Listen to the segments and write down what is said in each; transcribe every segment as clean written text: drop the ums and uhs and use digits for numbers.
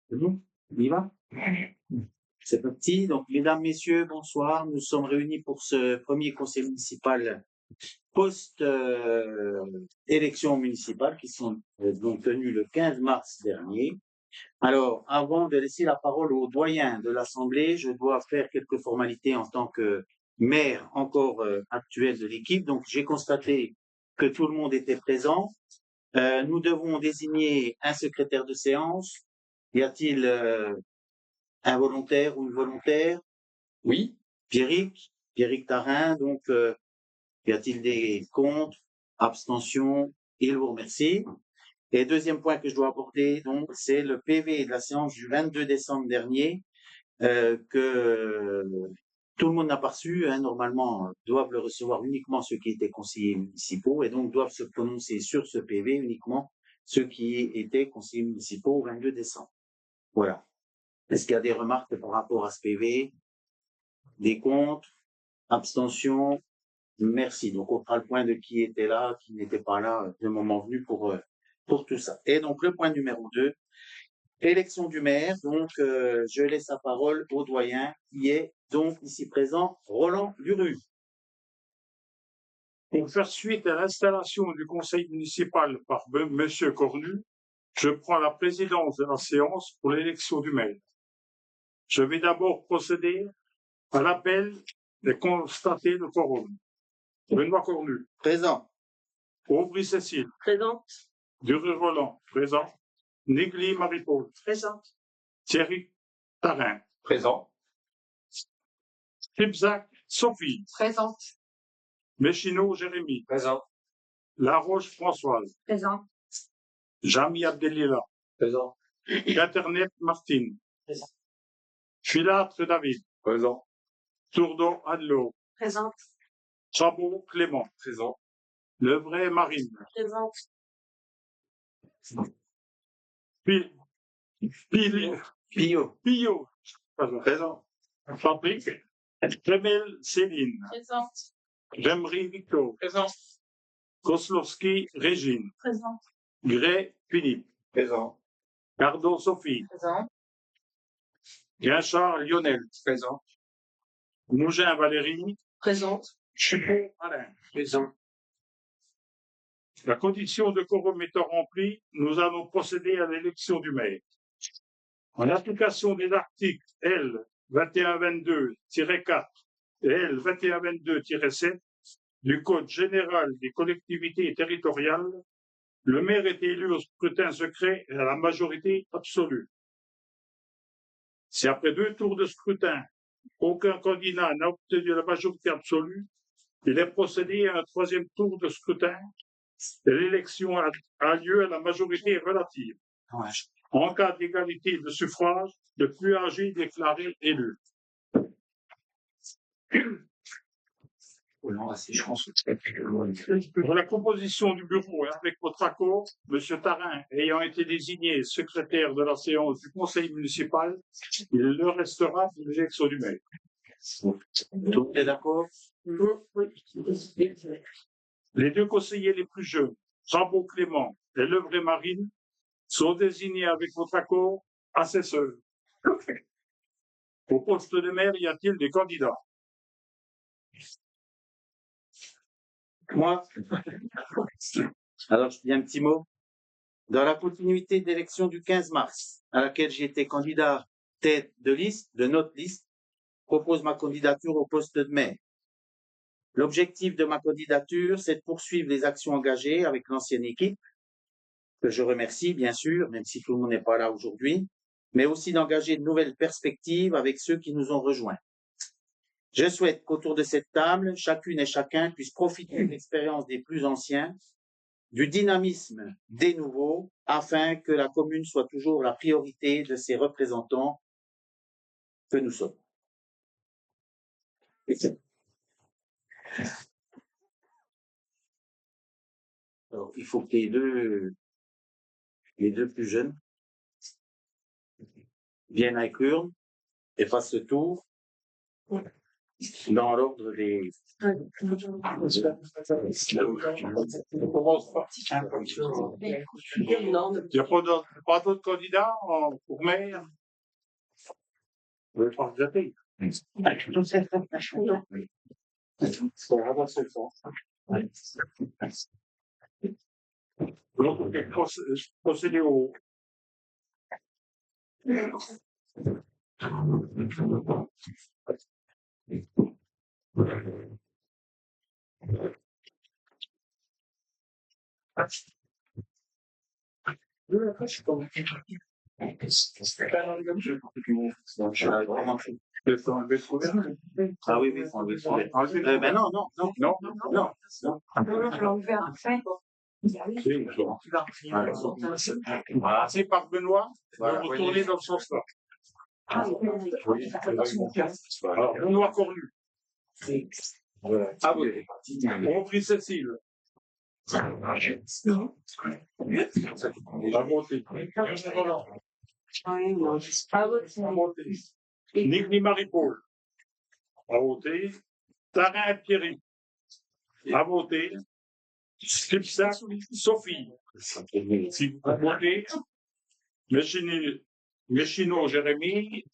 C'est bon? On y va? C'est parti. Donc, mesdames, messieurs, bonsoir. Nous sommes réunis pour ce premier conseil municipal post-élection municipale qui sont donc tenues le 15 mars dernier. Alors, avant de laisser la parole au doyen de l'Assemblée, je dois faire quelques formalités en tant que maire encore actuel de l'équipe. Donc, j'ai constaté que tout le monde était présent. Nous devons désigner un secrétaire de séance. Y a-t-il un volontaire ou une volontaire? Oui. Pierrick Tarin. Donc, y a-t-il des contre, abstentions? Il vous remercie. Et deuxième point que je dois aborder, donc, c'est le PV de la séance du 22 décembre dernier que tout le monde n'a pas reçu. Normalement, doivent le recevoir uniquement ceux qui étaient conseillers municipaux et donc doivent se prononcer sur ce PV uniquement ceux qui étaient conseillers municipaux au 22 décembre. Voilà. Est-ce qu'il y a des remarques par rapport à ce PV? Des contre? Abstention? Merci. Donc, on fera le point de qui était là, qui n'était pas là le moment venu pour tout ça. Et donc, le point numéro 2, élection du maire. Donc, je laisse la parole au doyen qui est donc ici présent, Roland Luru. Pour faire suite à l'installation du conseil municipal par M. Cornu, je prends la présidence de la séance pour l'élection du maire. Je vais d'abord procéder à l'appel et constater le quorum. Benoît Cornu. Présent. Aubry-Cécile. Présente. Duruy-Roland. Présent. Nigli Marie-Paul. Présente. Thierry Tarin. Présent. Tripsac Sophie. Présente. Méchineau Jérémy. Présent. Laroche Françoise. Présente. Jamy Abdelila. Présent. Internet Martine. Présent. Filâtre David. Présent. Tourdon Adelot. Présente. Chabot Clément. Présent. Levray Marine. Présente. Pillot. Présent. Patrick. Remel Céline. Présente. Remry Victor. Présent. Koslowski Régine. Présente. Gray Philippe. Présent. Cardot Sophie. Présente. Guinchard Lionel. Présent. Mougin Valérie. Présente. Chupot Alain. Présent. La condition de quorum étant remplie, nous allons procéder à l'élection du maire. En application des articles L. 2122-4 et L. 2122-7 du Code général des collectivités territoriales, le maire est élu au scrutin secret et à la majorité absolue. Si après 2 tours de scrutin, aucun candidat n'a obtenu la majorité absolue, il est procédé à un 3e tour de scrutin et l'élection a lieu à la majorité relative. Ouais. En cas d'égalité de suffrage, le plus âgé déclaré élu. Pour la composition du bureau et avec votre accord, M. Tarin ayant été désigné secrétaire de la séance du conseil municipal, il le restera pour l'élection du maire. Tout le monde est d'accord? Les 2 conseillers les plus jeunes, Chabot Clément et Levray Marine, sont désignés avec votre accord assesseurs. Au poste de maire, y a-t-il des candidats? Moi? Alors, je dis un petit mot. Dans la continuité de l'élection du 15 mars, à laquelle j'ai été candidat tête de liste, de notre liste, propose ma candidature au poste de maire. L'objectif de ma candidature, c'est de poursuivre les actions engagées avec l'ancienne équipe, que je remercie, bien sûr, même si tout le monde n'est pas là aujourd'hui, mais aussi d'engager de nouvelles perspectives avec ceux qui nous ont rejoints. Je souhaite qu'autour de cette table, chacune et chacun puisse profiter de l'expérience des plus anciens, du dynamisme des nouveaux, afin que la commune soit toujours la priorité de ses représentants que nous sommes. Alors, il faut que les deux plus jeunes viennent avec l'urne et fassent le tour. dans l'ordre des... On commence pas. Il n'y a pas d'autres candidats pour maire? Vous voulez pas rejeter? Donc, on peut procéder au... Ah oui, faut enlever le sourire. Ben non. C'est par Benoît de retourner dans ce sens-là. Alors, Benoît Cornu. Ah oui. Repris Cécile. A voté. Nigni Marie-Paul. A voté. Tarin Thierry. A voté. Skipsac Sophie. Si vous votez. Mechino Jérémy.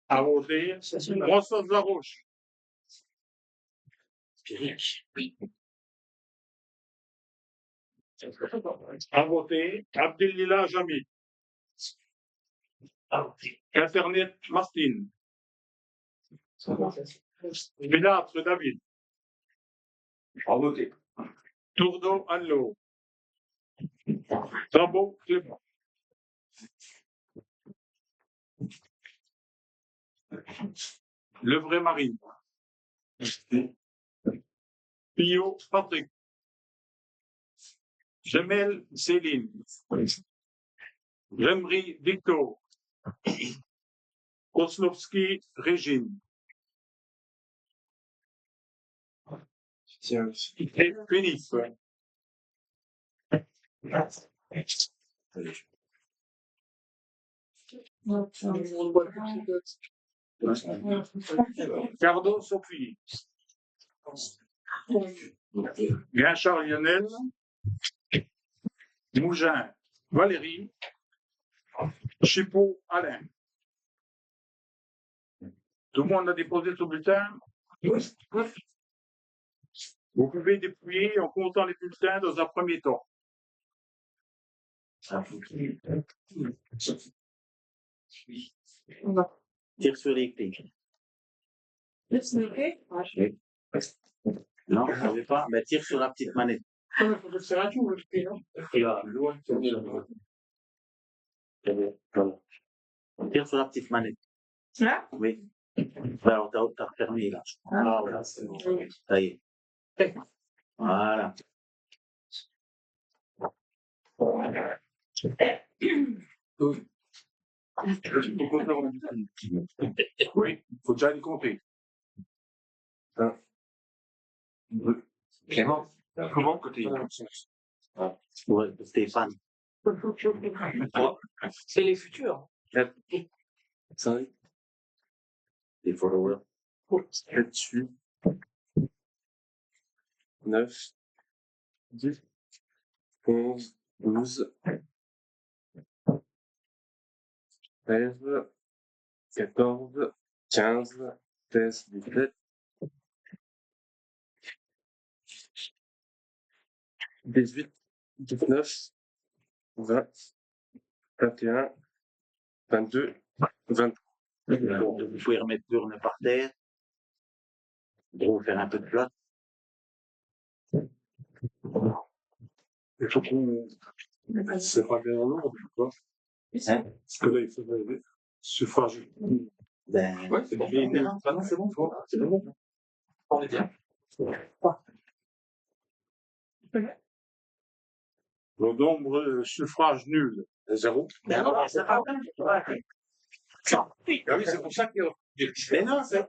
A voté. Françoise Laroche. A voté. Abdelila Jamy. Internet Martine. Pénâtre David. A voté. Tourneau Anlo. Tambo Clément. Levray Marine. Pio Patrick. Gemel Céline. Remry Victor. Koslovski Régine. Et Phoenix. Cardo Sophie. Guinchard Lionel. Mougin Valérie. Chipot Alain. Tout le monde a déposé son bulletin? Vous pouvez dépouiller en comptant les bulletins dans un premier temps. Tire sur les clics. Non, vous ne savez pas? Ben, tire sur la petite manette. Tire sur la petite manette. Là? Oui. Alors, t'as refermé là. Ah, voilà, c'est bon. Ça y est. Voilà. Oui, il faut déjà les compter. Clément, comment côté Ouais, Stéphane. C'est les futurs. 5, Les followers. 7, 8, 9, 10, 11, 12, 13, 14, 15, 16, 17, 18, 19, 20, 21, 22, 23. Donc, vous pouvez remettre l'urne par terre. Pour faire un peu de place. Il faut qu'on. C'est pas bien en ordre, quoi. Hein? Parce que là, il faudrait des suffrages. Ben, Ouais, c'est bon. non, c'est bon. C'est bon. On est bien. Le nombre de suffrages nuls est 0. Ben non, c'est pas vrai. Ah oui, c'est pour ça que. Mais non, c'est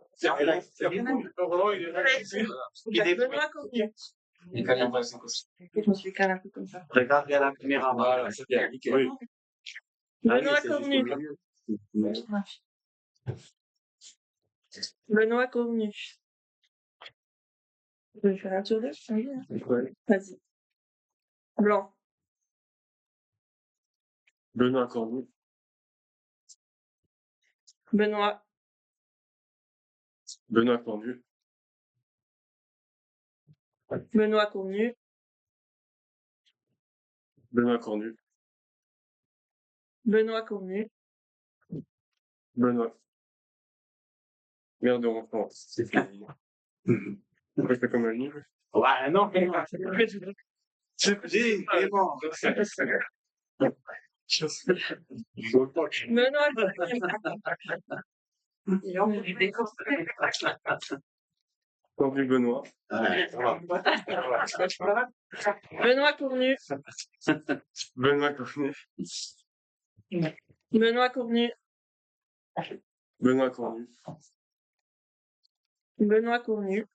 Benoît Cornu. Il fallait en passer comme ça. Je me suis calé un peu comme ça. Regardez à la caméra. Voilà, c'est bien, nickel. Oui. Benoît Cornu. Benoît Cornu. Je vais faire un tour de ça. Ouais. Vas-y. Blanc. Benoît Cornu. Benoît. Benoît Cornu. Benoît Cornu. Benoît Cornu. Benoît Cornu. Benoît. Merde de enfant. C'est fini. Pourquoi je fais comme un livre? Ouais, non, dis, Clément. Benoît Cornu Benoît. Ouais, ça va. Benoît Cornu. Benoît Cornu. Benoît Cornu. Benoît Cornu. Benoît Cornu.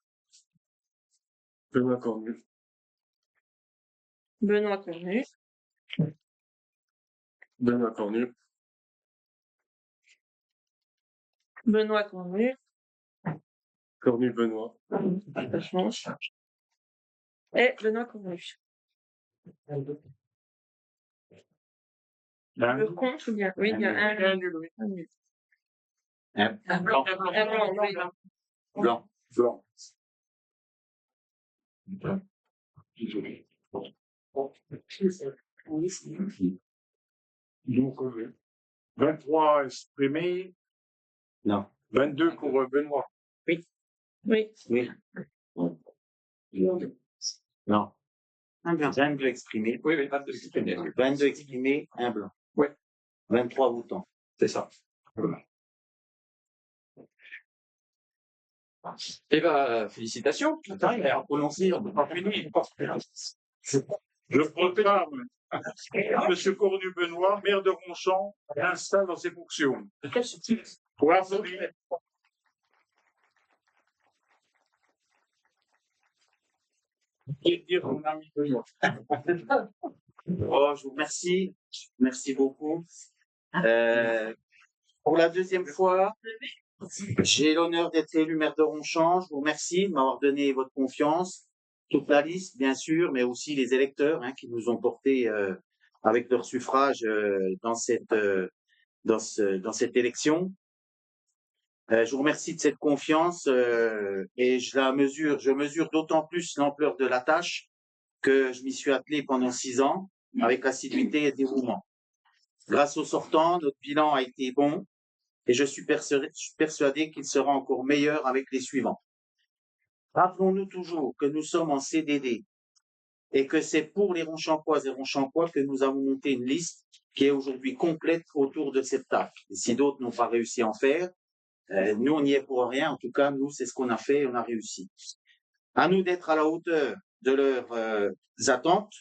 Benoît Cornu. Benoît Cornu. Benoît Cornu. Benoît Cornu. Cornu Benoît. Ça change. Et Benoît Cornu. Le compte ou bien? Oui, il y a un nul, oui. Un nul. Un blanc. Un blanc, oui. Blanc. Blanc. Donc, 23 exprimés, Non. 22 pour Benoît. Oui. Oui. Non. Un blanc. 22 exprimés. Oui, oui, 22 exprimés. 22 exprimés, un blanc. Oui. 23 votants. C'est ça. Eh ben, félicitations. Attends, il a prononcé, on n'a pas fini. Je proclame M. Cornu Benoît, maire de Ronchamp, installe dans ses fonctions. Pour applaudir. Et dire mon ami Benoît. Oh, je vous remercie. Merci beaucoup. Pour la deuxième fois, j'ai l'honneur d'être élu maire de Ronchamp. Je vous remercie de m'avoir donné votre confiance. Toute la liste, bien sûr, mais aussi les électeurs qui nous ont portés avec leur suffrage dans cette élection. Je vous remercie de cette confiance et je mesure d'autant plus l'ampleur de la tâche que je m'y suis attelé pendant 6 ans avec assiduité et dévouement. Grâce aux sortants, notre bilan a été bon et je suis persuadé qu'il sera encore meilleur avec les suivants. Rappelons-nous toujours que nous sommes en CDD et que c'est pour les Ronchampoises et Ronchampois que nous avons monté une liste qui est aujourd'hui complète autour de cette table. Et si d'autres n'ont pas réussi à en faire, nous, on n'y est pour rien. En tout cas, nous, c'est ce qu'on a fait et on a réussi. À nous d'être à la hauteur de leurs attentes,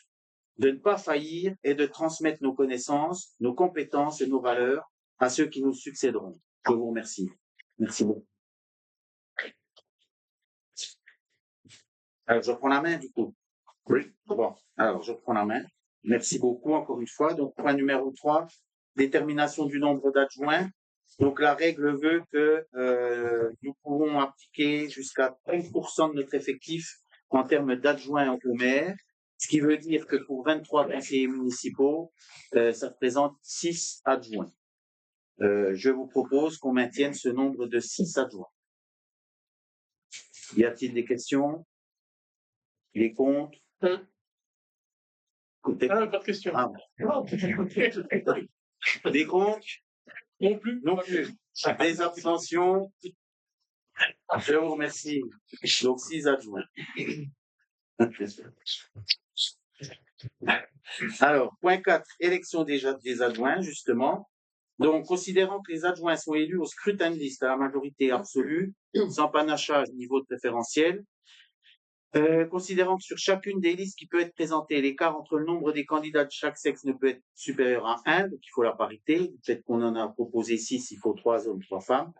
de ne pas faillir et de transmettre nos connaissances, nos compétences et nos valeurs à ceux qui nous succéderont. Je vous remercie. Merci beaucoup. Alors, je prends la main, du coup. Oui. Bon, alors, je prends la main. Merci beaucoup, encore une fois. Donc, point numéro 3, détermination du nombre d'adjoints. Donc, la règle veut que nous pouvons appliquer jusqu'à 30% de notre effectif en termes d'adjoints au maire, ce qui veut dire que pour 23 conseillers municipaux, ça représente 6 adjoints. Je vous propose qu'on maintienne ce nombre de 6 adjoints. Y a-t-il des questions? Les comptes? Pas de question. Ah, des comptes? Non plus. Non plus. Des abstentions? Je vous remercie. Donc, 6 adjoints. Alors, point 4, élection des adjoints, justement. Donc, considérant que les adjoints sont élus au scrutin de liste à la majorité absolue, sans panachage niveau de préférentiel, considérant que sur chacune des listes qui peut être présentée, l'écart entre le nombre des candidats de chaque sexe ne peut être supérieur à 1, donc il faut la parité. Peut-être qu'on en a proposé 6, il faut 3 hommes, 3 femmes.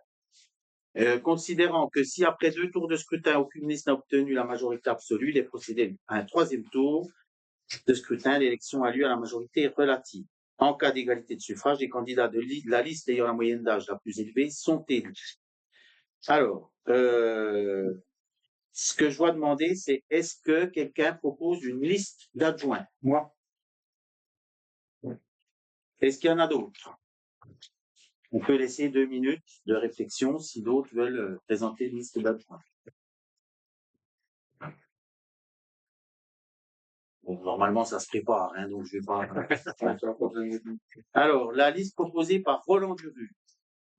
Considérant que si après 2 tours de scrutin, aucune liste n'a obtenu la majorité absolue, il est procédé à un 3e tour de scrutin. L'élection a lieu à la majorité relative. En cas d'égalité de suffrage, les candidats de la liste ayant la moyenne d'âge la plus élevée sont élus. Alors, ce que je dois demander, c'est est-ce que quelqu'un propose une liste d'adjoints? Moi. Est-ce qu'il y en a d'autres? On peut laisser 2 minutes de réflexion si d'autres veulent présenter une liste d'adjoints. Bon, normalement, ça se prépare, hein, donc je vais pas. Alors, la liste proposée par Roland Duru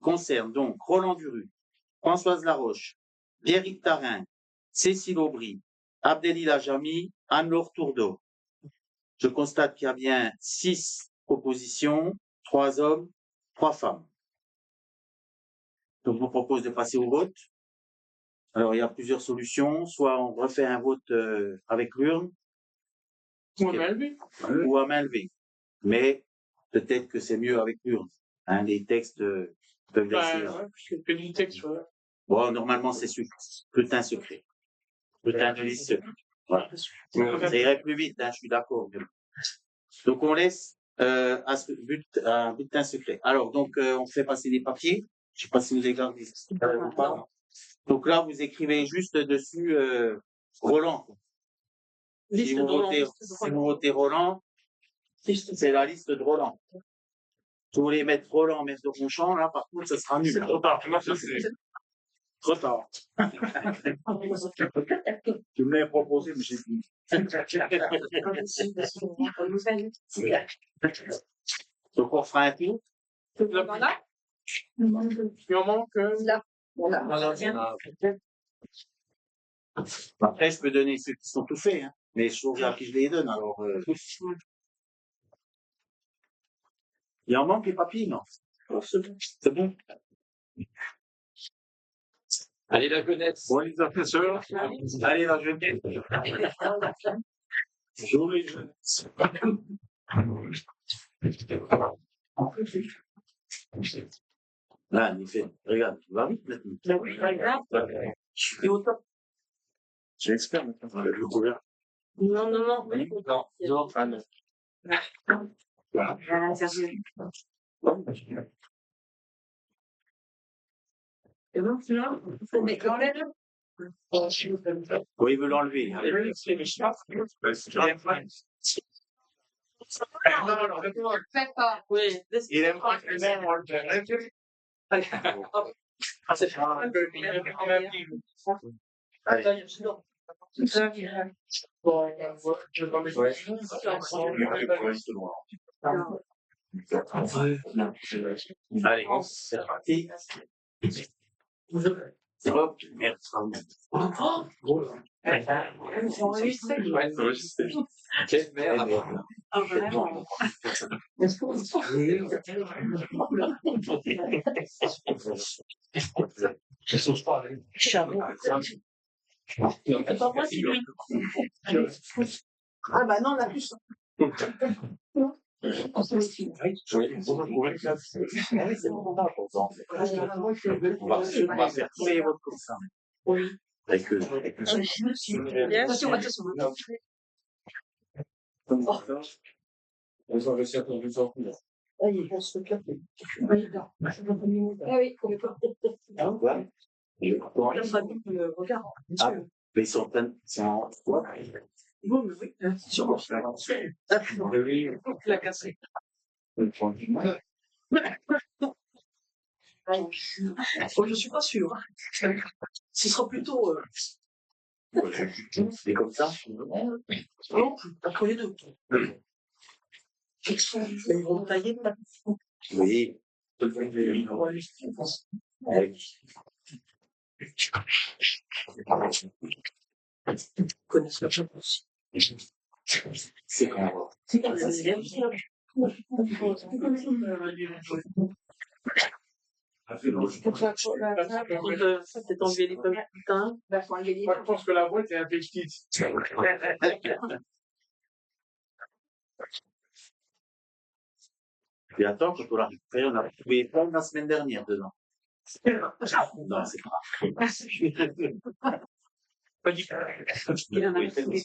concerne donc Roland Duru, Françoise Laroche, Pierrick Tarin, Cécile Aubry, Abdelila Jamy, Anne-Laure Tourdeau. Je constate qu'il y a bien 6 propositions, 3 hommes, 3 femmes. Donc, je vous propose de passer au vote. Alors, il y a plusieurs solutions. Soit on refait un vote avec l'urne, Ou à main levée. ou à main levée. Mais peut-être que c'est mieux avec l'urne. Hein, les textes peuvent laisser. Que du texte, voilà. Bon, normalement, c'est scrutin secret. Scrutin de liste secret. Voilà. Ça irait plus vite, hein, je suis d'accord. Donc, on laisse un bulletin secret. Alors, donc, on fait passer les papiers. Je ne sais pas si vous avez gardé ou pas. Donc là, vous écrivez juste dessus Roland. Si vous votez Roland, c'est la liste de Roland. Si vous voulez mettre Roland, mais de Ronchamp, là, par contre, ça sera nul. Trop tard. Moi, ça, c'est trop tard. Tu me l'avais proposé, mais j'ai dit. Donc, on fera un tour. Voilà. Il en manque. Là. Voilà. Après, je peux donner ceux qui sont tout faits, hein, mais je trouve à qui je les donne. Alors, il en manque les papiers, non? C'est bon. Allez, la jeunesse. Bon, les affaisseurs. Allez, la jeunesse. Jolie jeunesse. Là, en effet, regarde, tu vas vite maintenant. Je suis au top. J'ai expert maintenant. Le couvert. Non. Non. Ah non. C'est bon, c'est là. Mais enlève. Oui, il veut l'enlever. Allez. Faites pas. Oui. Il aime pas que les mêmes ont le Allez, c'est parti. Hop, merde. Quelle merde. Ah, vraiment. Ah bah non, la puce. On va faire tous les votes comme ça. Oui. Avec eux. Bien sûr. Mais ils sont quoi? Bon, mais oui, sûrement. La casser. Je suis pas sûr. Ce sera plutôt. C'est comme ça? Non, après les deux. Ils vont tailler. Oui. Connaissent la chose aussi. C'est comment? Peut-être enlever les pommes. Moi, je pense que la boîte est un peu petite. Et attends, quand on l'a récupéré, on a retrouvé plein la semaine dernière dedans. Non, c'est pas. Pas dit. Il en a retrouvé.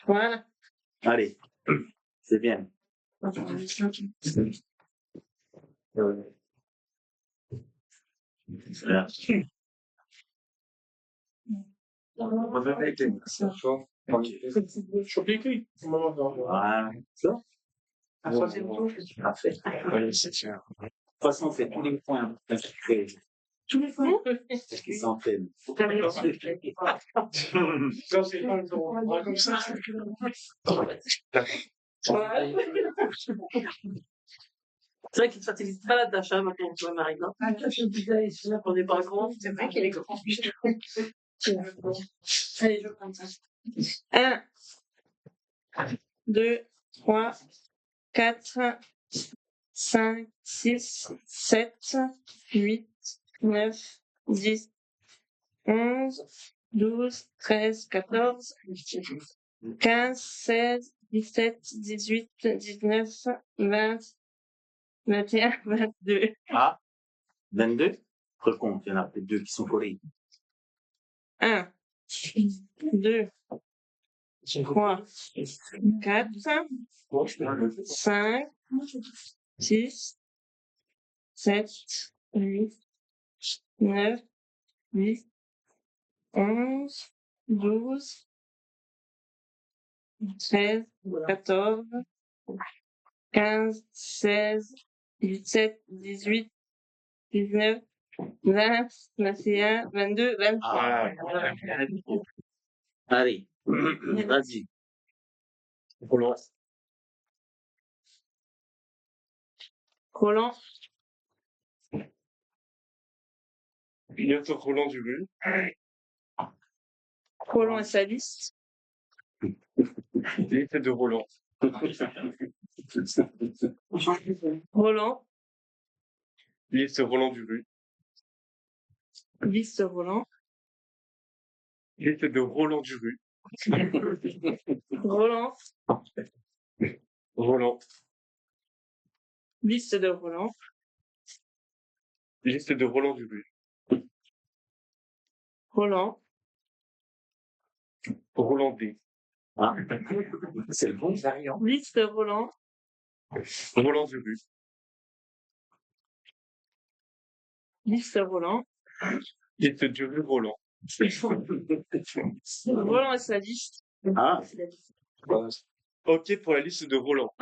Voilà. Allez, c'est bien. Choqué. Voilà. Ça. Un troisième tour, je suis parfait. Oui, c'est sûr. De toute façon, on fait tous les points. Tous les fois. Parce qu'ils s'entraînent. Ça, c'est pas le droit comme ça. C'est vrai qu'il ne satelise pas la tâche, hein, maintenant, tu vois, Marina. Ah, je disais, c'est là qu'on n'est pas grand. C'est vrai qu'il est grand. Allez, je prends ça. 1, 2, 3, 4, 5, 6, 7, 8, 9, 10, 11, 12, 13, 14, 15, 16, 17, 18, 19, 20, 21, 22. Ah, 22. Recompte, il y en a peut-être deux qui sont collés. 1, 2, 3, 4, 5, 6, 7, 8, 9, 10, 11, 12, 13, 14, 15, 16, 17, 18, 19, 20, 21, 22, 23. Ah, allez, vas-y. Roland. Roland, Liste Roland du Rue. Roland et sa liste. Liste de Roland. Roland, Liste Roland du Rue. liste Roland. Liste de Roland du Rue. Roland, Roland. liste de Roland. Liste de Roland du Rue. Roland, Roland D. Ah, c'est le bon variant. liste Roland. Roland du Rue. Liste Roland. Liste du Rue Roland. Roland et sa liste. Ah, C'est la liste. Ok pour la liste de Roland.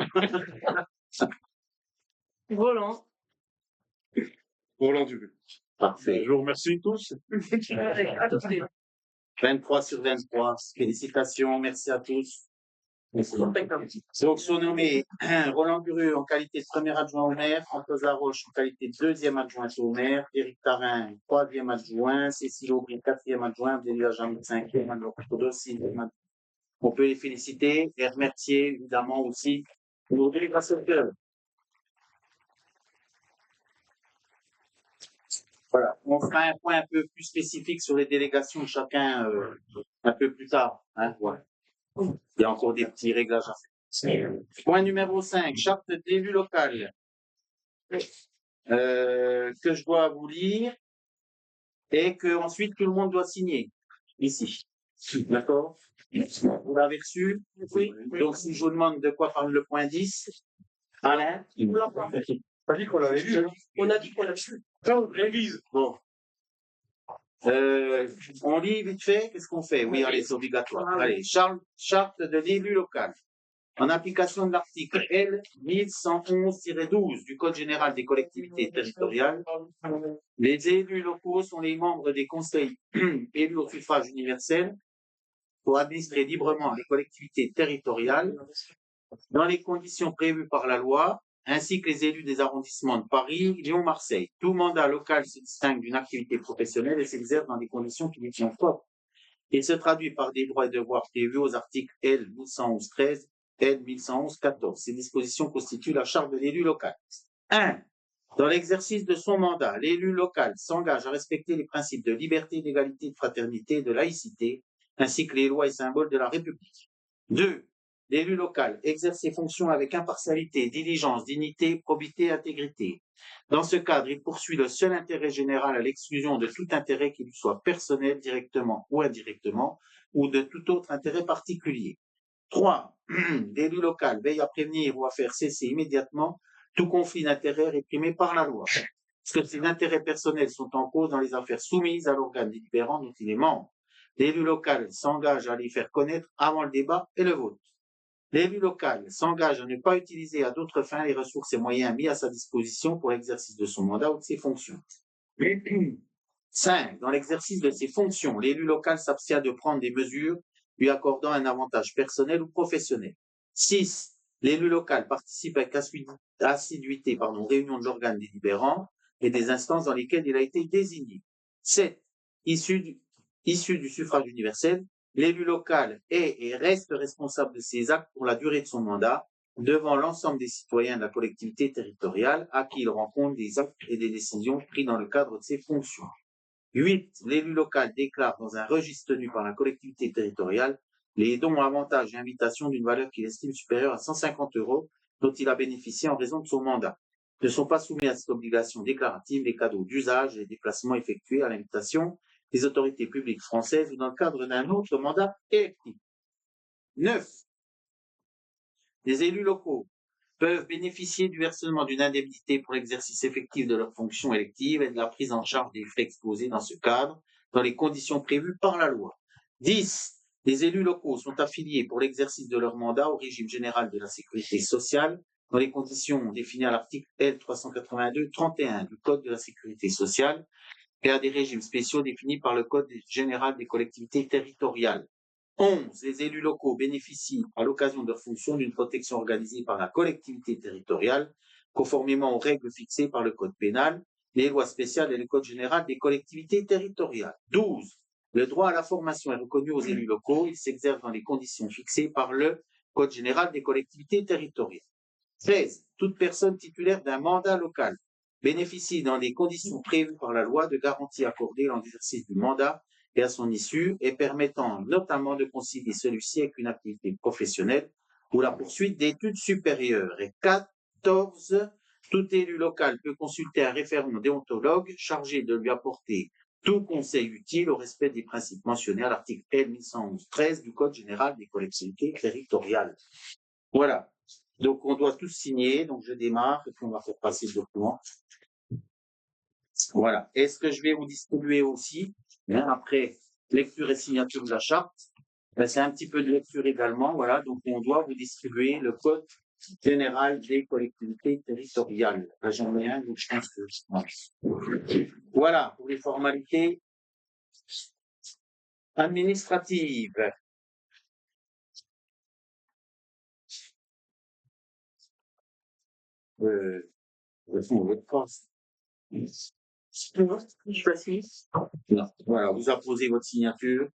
Roland. Roland du Rue. parfait. Je vous remercie tous. 23 sur 23. Félicitations, merci à tous. Donc, sont nommés Roland Guru en qualité de premier adjoint au maire, François Laroche en qualité de deuxième adjoint au maire, Éric Tarin, troisième adjoint, Cécile Aubry, quatrième adjoint, Delia Jamil, cinquième adjoint, sixième adjoint. On peut les féliciter et remercier évidemment aussi nos délégations de club. Voilà, on fera un point un peu plus spécifique sur les délégations de chacun un peu plus tard. Hein, ouais. Il y a encore des petits réglages à faire. Point numéro 5, charte d'élu local. Que je dois vous lire et que ensuite tout le monde doit signer ici. D'accord? Vous l'avez reçu? Oui. Donc si je vous demande de quoi parle le point 10, Alain? Pas dit qu'on l'avait vu. On a dit qu'on l'a vu. Révise. Bon. On lit vite fait, qu'est-ce qu'on fait? Oui, allez, c'est obligatoire. Allez, charte de l'élu local. En application de l'article L 1111-12 du Code général des collectivités territoriales, les élus locaux sont les membres des conseils élus au suffrage universel pour administrer librement les collectivités territoriales dans les conditions prévues par la loi, ainsi que les élus des arrondissements de Paris, Lyon, Marseille. Tout mandat local se distingue d'une activité professionnelle et s'exerce dans des conditions qui lui sont propres. Il se traduit par des droits et devoirs prévus aux articles L 1111-13, L 1111-14. Ces dispositions constituent la charte de l'élu local. 1. Dans l'exercice de son mandat, l'élu local s'engage à respecter les principes de liberté, d'égalité, de fraternité et de laïcité, ainsi que les lois et symboles de la République. 2. L'élu local exerce ses fonctions avec impartialité, diligence, dignité, probité et intégrité. Dans ce cadre, il poursuit le seul intérêt général à l'exclusion de tout intérêt qui lui soit personnel, directement ou indirectement, ou de tout autre intérêt particulier. 3. L'élu local veille à prévenir ou à faire cesser immédiatement Tout conflit d'intérêts est réprimé par la loi. Parce que ses intérêts personnels sont en cause dans les affaires soumises à l'organe délibérant dont il est membre. L'élu local s'engage à les faire connaître avant le débat et le vote. L'élu local s'engage à ne pas utiliser à d'autres fins les ressources et moyens mis à sa disposition pour l'exercice de son mandat ou de ses fonctions. 5. Dans l'exercice de ses fonctions, l'élu local s'abstient de prendre des mesures lui accordant un avantage personnel ou professionnel. 6. L'élu local participe avec assiduité aux réunions de l'organe délibérant et des instances dans lesquelles il a été désigné. 7. Issu du suffrage universel, l'élu local est et reste responsable de ses actes pour la durée de son mandat devant l'ensemble des citoyens de la collectivité territoriale à qui il rend compte des actes et des décisions pris dans le cadre de ses fonctions. 8. L'élu local déclare dans un registre tenu par la collectivité territoriale les dons, avantages et invitations d'une valeur qu'il estime supérieure à 150 € dont il a bénéficié en raison de son mandat. Ne sont pas soumis à cette obligation déclarative les cadeaux d'usage et les déplacements effectués à l'invitation des autorités publiques françaises ou dans le cadre d'un autre mandat électif. 9. Les élus locaux peuvent bénéficier du versement d'une indemnité pour l'exercice effectif de leurs fonctions électives et de la prise en charge des frais exposés dans ce cadre, dans les conditions prévues par la loi. 10. Les élus locaux sont affiliés pour l'exercice de leur mandat au régime général de la sécurité sociale, dans les conditions définies à l'article L382-31 du Code de la sécurité sociale, et à des régimes spéciaux définis par le Code général des collectivités territoriales. 11. Les élus locaux bénéficient, à l'occasion de leurs fonctions, d'une protection organisée par la collectivité territoriale, conformément aux règles fixées par le Code pénal, les lois spéciales et le Code général des collectivités territoriales. 12. Le droit à la formation est reconnu aux élus locaux. Il s'exerce dans les conditions fixées par le Code général des collectivités territoriales. 13. Toute personne titulaire d'un mandat local bénéficie dans les conditions prévues par la loi de garanties accordées dans l'exercice du mandat et à son issue et permettant notamment de concilier celui-ci avec une activité professionnelle ou la poursuite d'études supérieures. Et 14. Tout élu local peut consulter un référent déontologue chargé de lui apporter tout conseil utile au respect des principes mentionnés à l'article L 1111-13 du Code général des collectivités territoriales. Voilà. Donc, on doit tous signer. Donc, je démarre et puis on va faire passer le document. Voilà. Est-ce que je vais vous distribuer aussi, après lecture et signature de la charte, c'est un petit peu de lecture également. Voilà. Donc, on doit vous distribuer le Code général des collectivités territoriales. Là, j'en ai un, donc je pense que... Voilà, pour les formalités administratives. Votre poste. Je précise. Voilà, vous apposez votre signature.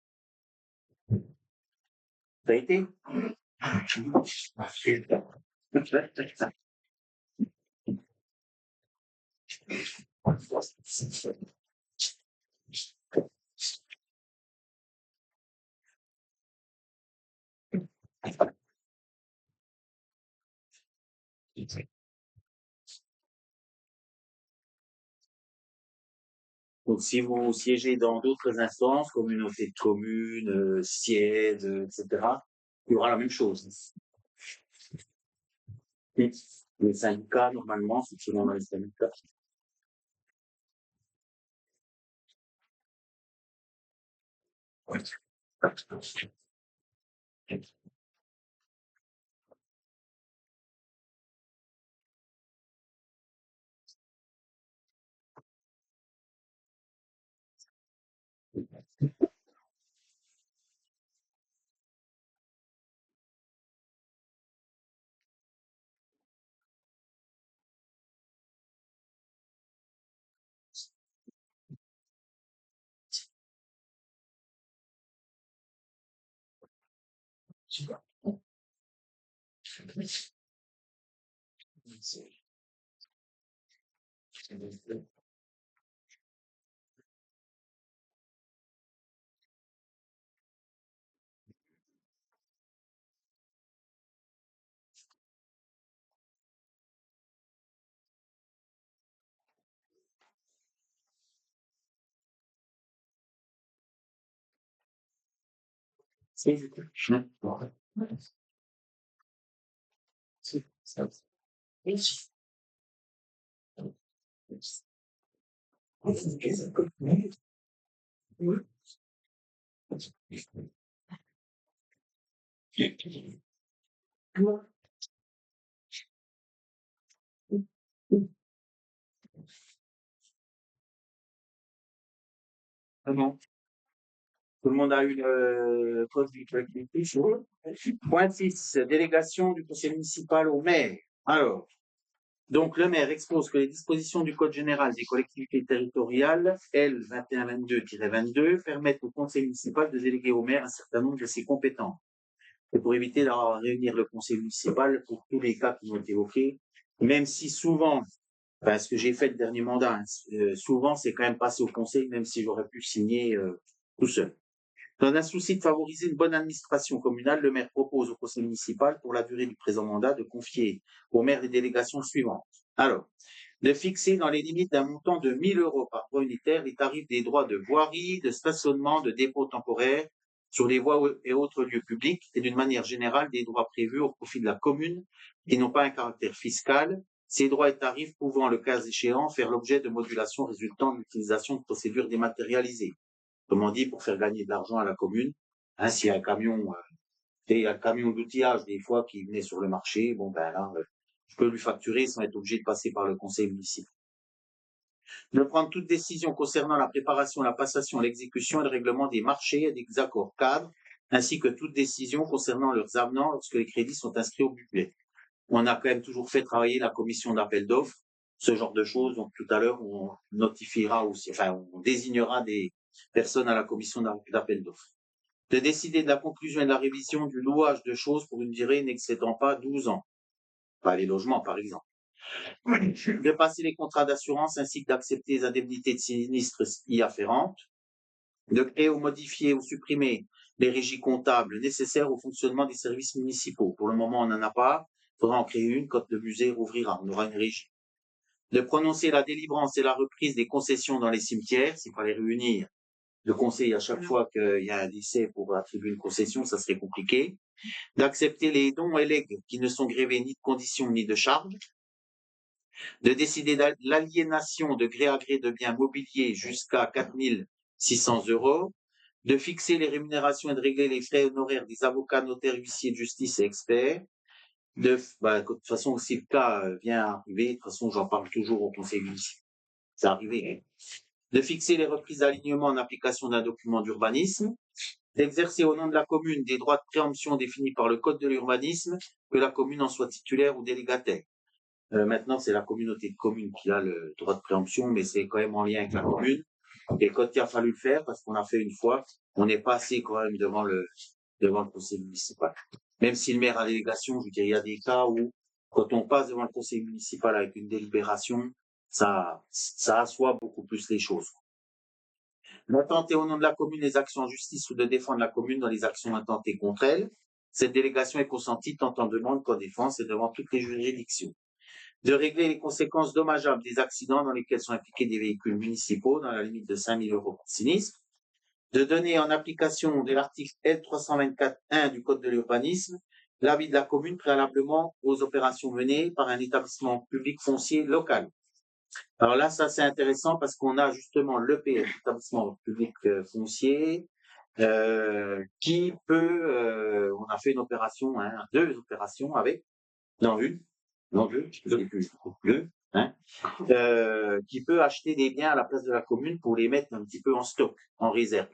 Ça a été? Donc, si vous siégez dans d'autres instances, communauté de communes, SIED, etc., il y aura la même chose. Les syndicats, normalement, c'est souvent dans les syndicats. Ah bon. Tout le monde a eu le poste du collectivité. Point 6, délégation du conseil municipal au maire. Alors, donc le maire expose que les dispositions du Code général des collectivités territoriales, L 2122-22, permettent au conseil municipal de déléguer au maire un certain nombre de ses compétences. Et pour éviter d'avoir à réunir le conseil municipal pour tous les cas qui ont été évoqués, même si souvent, ce que j'ai fait le dernier mandat, souvent c'est quand même passé au conseil, même si j'aurais pu signer tout seul. Dans un souci de favoriser une bonne administration communale, le maire propose au conseil municipal, pour la durée du présent mandat, de confier au maire les délégations suivantes. Alors, de fixer dans les limites d'un montant de 1 000 € par droit unitaire les tarifs des droits de voirie, de stationnement, de dépôt temporaire sur les voies et autres lieux publics et d'une manière générale des droits prévus au profit de la commune qui n'ont pas un caractère fiscal, ces droits et tarifs pouvant, le cas échéant, faire l'objet de modulations résultant de l'utilisation de procédures dématérialisées. Autrement dit, pour faire gagner de l'argent à la commune, s'il y a un camion, il y a un camion d'outillage des fois qui venait sur le marché, bon ben là, je peux lui facturer sans être obligé de passer par le conseil municipal. De prendre toute décision concernant la préparation, la passation, l'exécution et le règlement des marchés et des accords cadres, ainsi que toute décision concernant leurs avenants lorsque les crédits sont inscrits au budget. On a quand même toujours fait travailler la commission d'appel d'offres, ce genre de choses. Donc tout à l'heure, on notifiera aussi, on désignera des personnes à la commission d'appel d'offres. De décider de la conclusion et de la révision du louage de choses pour une durée n'excédant pas 12 ans. Les logements, par exemple. De passer les contrats d'assurance ainsi que d'accepter les indemnités de sinistres y afférentes. De créer ou modifier ou supprimer les régies comptables nécessaires au fonctionnement des services municipaux. Pour le moment, on n'en a pas. Il faudra en créer une quand le musée rouvrira. On aura une régie. De prononcer la délivrance et la reprise des concessions dans les cimetières, s'il fallait réunir le conseil à chaque fois qu'il y a un décès pour attribuer une concession, ça serait compliqué. D'accepter les dons et legs qui ne sont grévés ni de conditions ni de charges. De décider de l'aliénation de gré à gré de biens mobiliers jusqu'à 4 600 €. De fixer les rémunérations et de régler les frais honoraires des avocats, notaires, huissiers de justice et experts. De toute façon, si le cas vient arriver, de toute façon, j'en parle toujours au conseil municipal. C'est arrivé. De fixer les reprises d'alignement en application d'un document d'urbanisme. D'exercer au nom de la commune des droits de préemption définis par le code de l'urbanisme, que la commune en soit titulaire ou délégataire. Maintenant, c'est la communauté de communes qui a le droit de préemption, mais c'est quand même en lien avec la commune. Et quand il a fallu le faire, parce qu'on a fait une fois, on est passé quand même devant le conseil municipal. Même si le maire a délégation, je veux dire, il y a des cas où, quand on passe devant le conseil municipal avec une délibération, ça assoit beaucoup plus les choses. D'intenter au nom de la commune les actions en justice ou de défendre la commune dans les actions intentées contre elle. Cette délégation est consentie tant en demande qu'en défense et devant toutes les juridictions. De régler les conséquences dommageables des accidents dans lesquels sont impliqués des véhicules municipaux dans la limite de 5 000 € par sinistre. De donner en application de l'article L 324-1 du Code de l'urbanisme l'avis de la commune préalablement aux opérations menées par un établissement public foncier local. Alors là, ça c'est intéressant parce qu'on a justement l'EPF, établissement public foncier, qui peut, on a fait une opération, 2 opérations avec, deux, qui peut acheter des biens à la place de la commune pour les mettre un petit peu en stock, en réserve,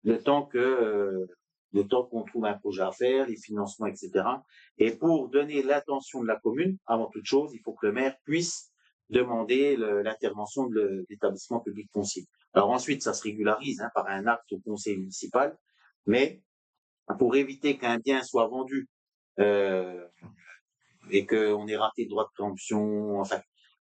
le temps qu'on trouve un projet à faire, les financements, etc. Et pour donner l'intention de la commune, avant toute chose, il faut que le maire puisse demander l'intervention de l'établissement public foncier. Alors ensuite, ça se régularise par un acte au conseil municipal, mais pour éviter qu'un bien soit vendu et qu'on ait raté le droit de préemption,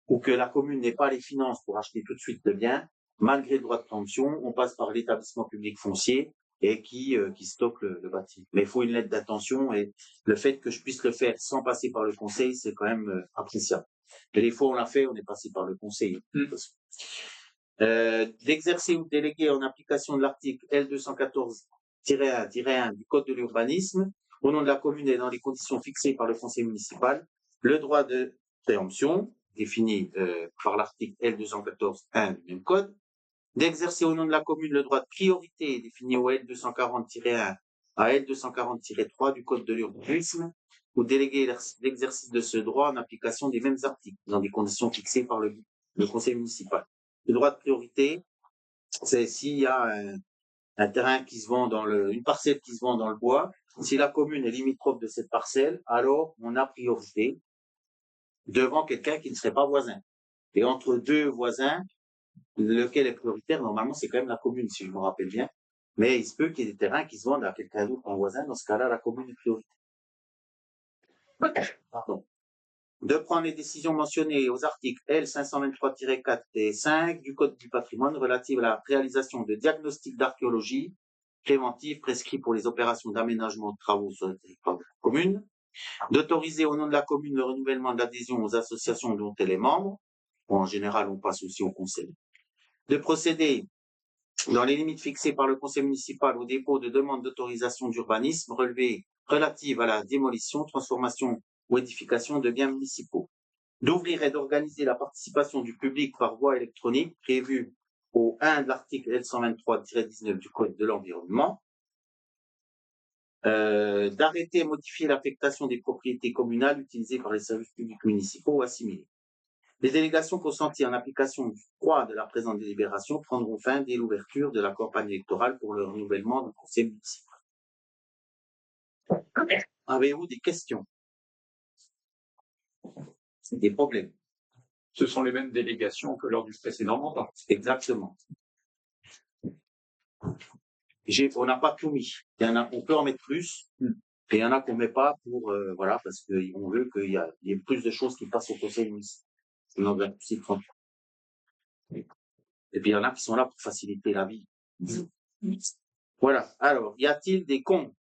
ou que la commune n'ait pas les finances pour acheter tout de suite le bien, malgré le droit de préemption, on passe par l'établissement public foncier et qui stocke le bâtiment. Mais il faut une lettre d'intention et le fait que je puisse le faire sans passer par le conseil, c'est quand même appréciable. Et les fois où on l'a fait, on est passé par le conseil. D'exercer ou de déléguer en application de l'article L 214-1 du Code de l'urbanisme, au nom de la commune et dans les conditions fixées par le conseil municipal, le droit de préemption, défini par l'article L214.1 du même code, d'exercer au nom de la commune le droit de priorité défini au L240-1 à L240-3 du code de l'urbanisme, ou déléguer l'exercice de ce droit en application des mêmes articles, dans des conditions fixées par le conseil municipal. Le droit de priorité, c'est s'il y a un terrain qui se vend une parcelle qui se vend dans le bois, si la commune est limitrophe de cette parcelle, alors on a priorité devant quelqu'un qui ne serait pas voisin. Et entre deux voisins, lequel est prioritaire, normalement, c'est quand même la commune, si je me rappelle bien. Mais il se peut qu'il y ait des terrains qui se vendent à quelqu'un d'autre en voisin. Dans ce cas-là, la commune est prioritaire. Pardon. De prendre les décisions mentionnées aux articles L523-4 et 5 du Code du patrimoine relatives à la réalisation de diagnostics d'archéologie préventifs prescrits pour les opérations d'aménagement de travaux sur le territoire de la commune, d'autoriser au nom de la commune le renouvellement d'adhésion aux associations dont elle est membre, en général on passe aussi au conseil, de procéder dans les limites fixées par le conseil municipal au dépôt de demandes d'autorisation d'urbanisme relatives à la démolition, transformation ou édification de biens municipaux, d'ouvrir et d'organiser la participation du public par voie électronique prévue au 1 de l'article L123-19 du Code de l'environnement, d'arrêter et modifier l'affectation des propriétés communales utilisées par les services publics municipaux ou assimilés. Les délégations consenties en application du droit de la présente délibération prendront fin dès l'ouverture de la campagne électorale pour le renouvellement du conseil municipal. Avez-vous des questions? Des problèmes? Ce sont les mêmes délégations que lors du précédent mandat. Exactement. On n'a pas tout mis. Il y en a, on peut en mettre plus, et il y en a qu'on met pas pour, voilà, parce qu'on veut qu'il y ait plus de choses qui passent au conseil municipal. Et puis il y en a qui sont là pour faciliter la vie. Voilà. Alors, y a-t-il des contre?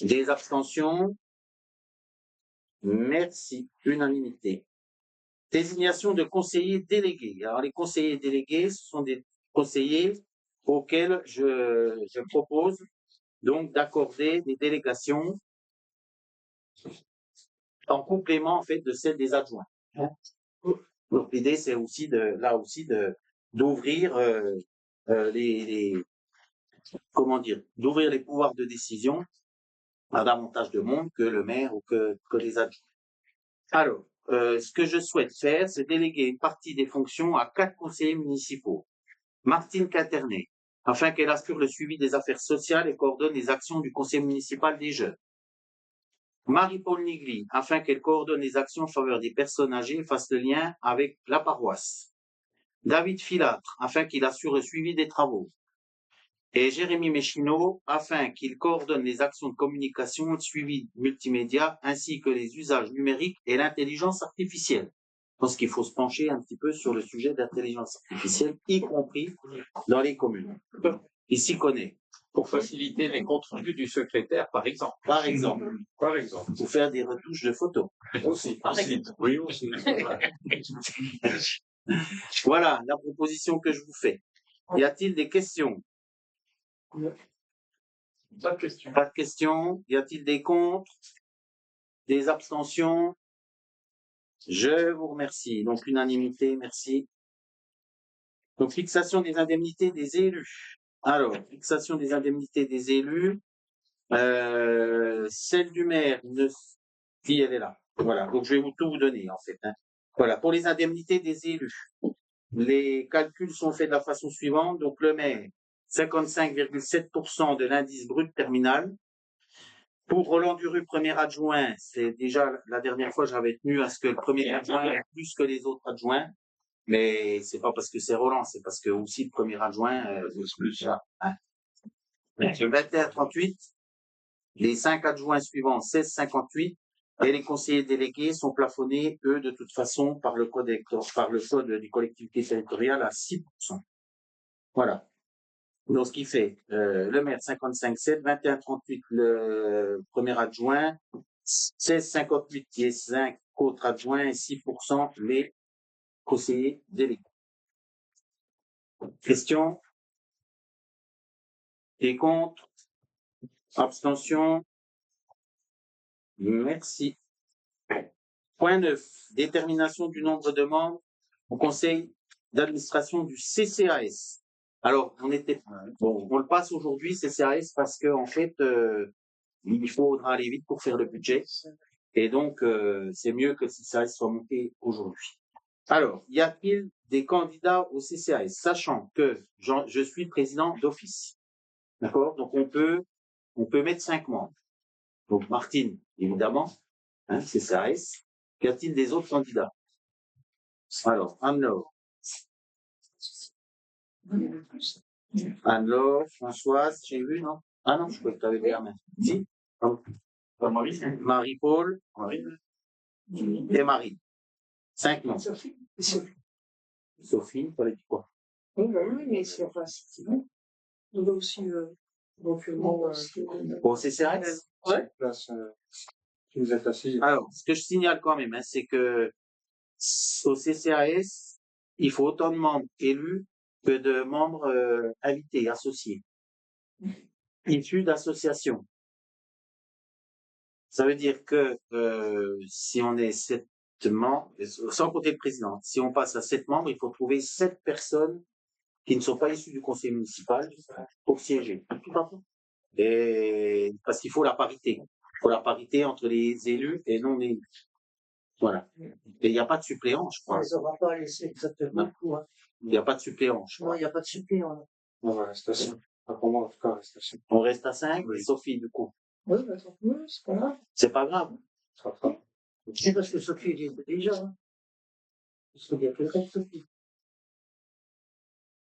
Des abstentions? Merci. Unanimité. Désignation de conseillers délégués. Alors, les conseillers délégués, ce sont des conseillers auxquels je propose donc d'accorder des délégations en complément en fait de celles des adjoints. Donc l'idée c'est aussi d'ouvrir d'ouvrir les pouvoirs de décision à davantage de monde que le maire ou que les adjoints. Alors, ce que je souhaite faire, c'est déléguer une partie des fonctions à 4 conseillers municipaux. Martine Quinternet, afin qu'elle assure le suivi des affaires sociales et coordonne les actions du conseil municipal des jeunes. Marie-Paul Nigli, afin qu'elle coordonne les actions en faveur des personnes âgées et fasse le lien avec la paroisse. David Filâtre, afin qu'il assure le suivi des travaux. Et Jérémy Méchineau, afin qu'il coordonne les actions de communication et de suivi multimédia, ainsi que les usages numériques et l'intelligence artificielle. Je pense qu'il faut se pencher un petit peu sur le sujet d'intelligence artificielle, y compris dans les communes. Il s'y connaît. Pour faciliter les comptes rendus du secrétaire, par exemple. Par exemple. Pour faire des retouches de photos. Aussi. Oui, aussi. Voilà la proposition que je vous fais. Y a-t-il des questions? Pas de question. Pas de questions. Y a-t-il des contre? Des abstentions? Je vous remercie. Donc, unanimité, merci. Donc, fixation des indemnités des élus. Alors, fixation des indemnités des élus. Celle du maire, si elle est là. Voilà. Donc, je vais tout vous donner, en fait. Voilà. Pour les indemnités des élus, les calculs sont faits de la façon suivante. Donc, le maire, 55,7% de l'indice brut terminal. Pour Roland Duru, premier adjoint, c'est déjà la dernière fois, j'avais tenu à ce que le premier adjoint ait plus que les autres adjoints. Mais c'est pas parce que c'est Roland, c'est parce que aussi le premier adjoint, plus ça. 21,38. Les 5 adjoints suivants, 16,58. Et les conseillers délégués sont plafonnés, eux, de toute façon, par le code des collectivités territoriales à 6%. Voilà. Donc, ce qui fait, le maire 55,7, 21,38 le premier adjoint, 16,58 les 5 autres adjoints et 6% les conseillers délégués. Question? Et contre? Abstention? Merci. Point 9, détermination du nombre de membres au conseil d'administration du CCAS. Alors, on le passe aujourd'hui, CCAS, parce que en fait, il faudra aller vite pour faire le budget. Et donc, c'est mieux que le CCAS soit monté aujourd'hui. Alors, y a-t-il des candidats au CCAS, sachant que je suis président d'office. D'accord? Donc, on peut mettre 5 membres. Donc, Martine, évidemment, CCAS. Y a-t-il des autres candidats? Alors, Anne-Laure, Françoise, j'ai vu, non? Ah non, je crois que tu avais levé la main. Si? Marie-Paul et Marie. 5 noms. Sophie, fallait dire quoi? Oui, mais c'est enfin, on doit aussi éventuellement. Au CCAS? Ouais. Vous êtes assis. Alors, ce que je signale quand même, c'est que au CCAS, il faut autant de membres élus que de membres invités, associés, issus d'associations. Ça veut dire que si on est 7 membres, sans compter le président, si on passe à 7 membres, il faut trouver 7 personnes qui ne sont pas issues du conseil municipal pour siéger. Et parce qu'il faut la parité. Il faut la parité entre les élus et non élus. Voilà. Et il n'y a pas de suppléant, je crois. On ne va pas laisser exactement le coup. Il n'y a pas de suppléant, je crois. Non, il n'y a pas de suppléant. On va rester à 5. Pour moi, en tout cas, reste à 5. On reste à 5, Sophie, du coup. Oui, c'est pas grave. C'est pas grave. C'est parce que Sophie il était déjà. Parce qu'il y a quelqu'un de Sophie.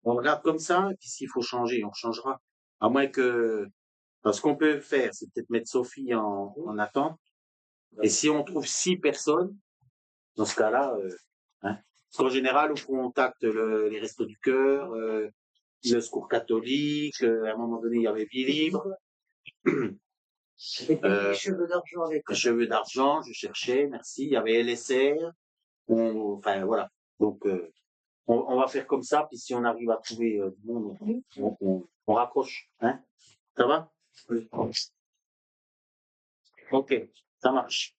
On regarde comme ça, et puis s'il faut changer, on changera. À moins que. Alors, ce qu'on peut faire, c'est peut-être mettre Sophie en attente. Et si on trouve 6 personnes, dans ce cas-là, parce qu'en général, on contacte les Restos du Cœur, le Secours catholique, à un moment donné, il y avait Vie Libre. Les cheveux d'argent avec. Les cheveux d'argent, je cherchais, merci. Il y avait LSR. Enfin, voilà. Donc, on va faire comme ça, puis si on arrive à trouver du monde, on raccroche. Hein? Ça va? Oui. Ok, ça marche.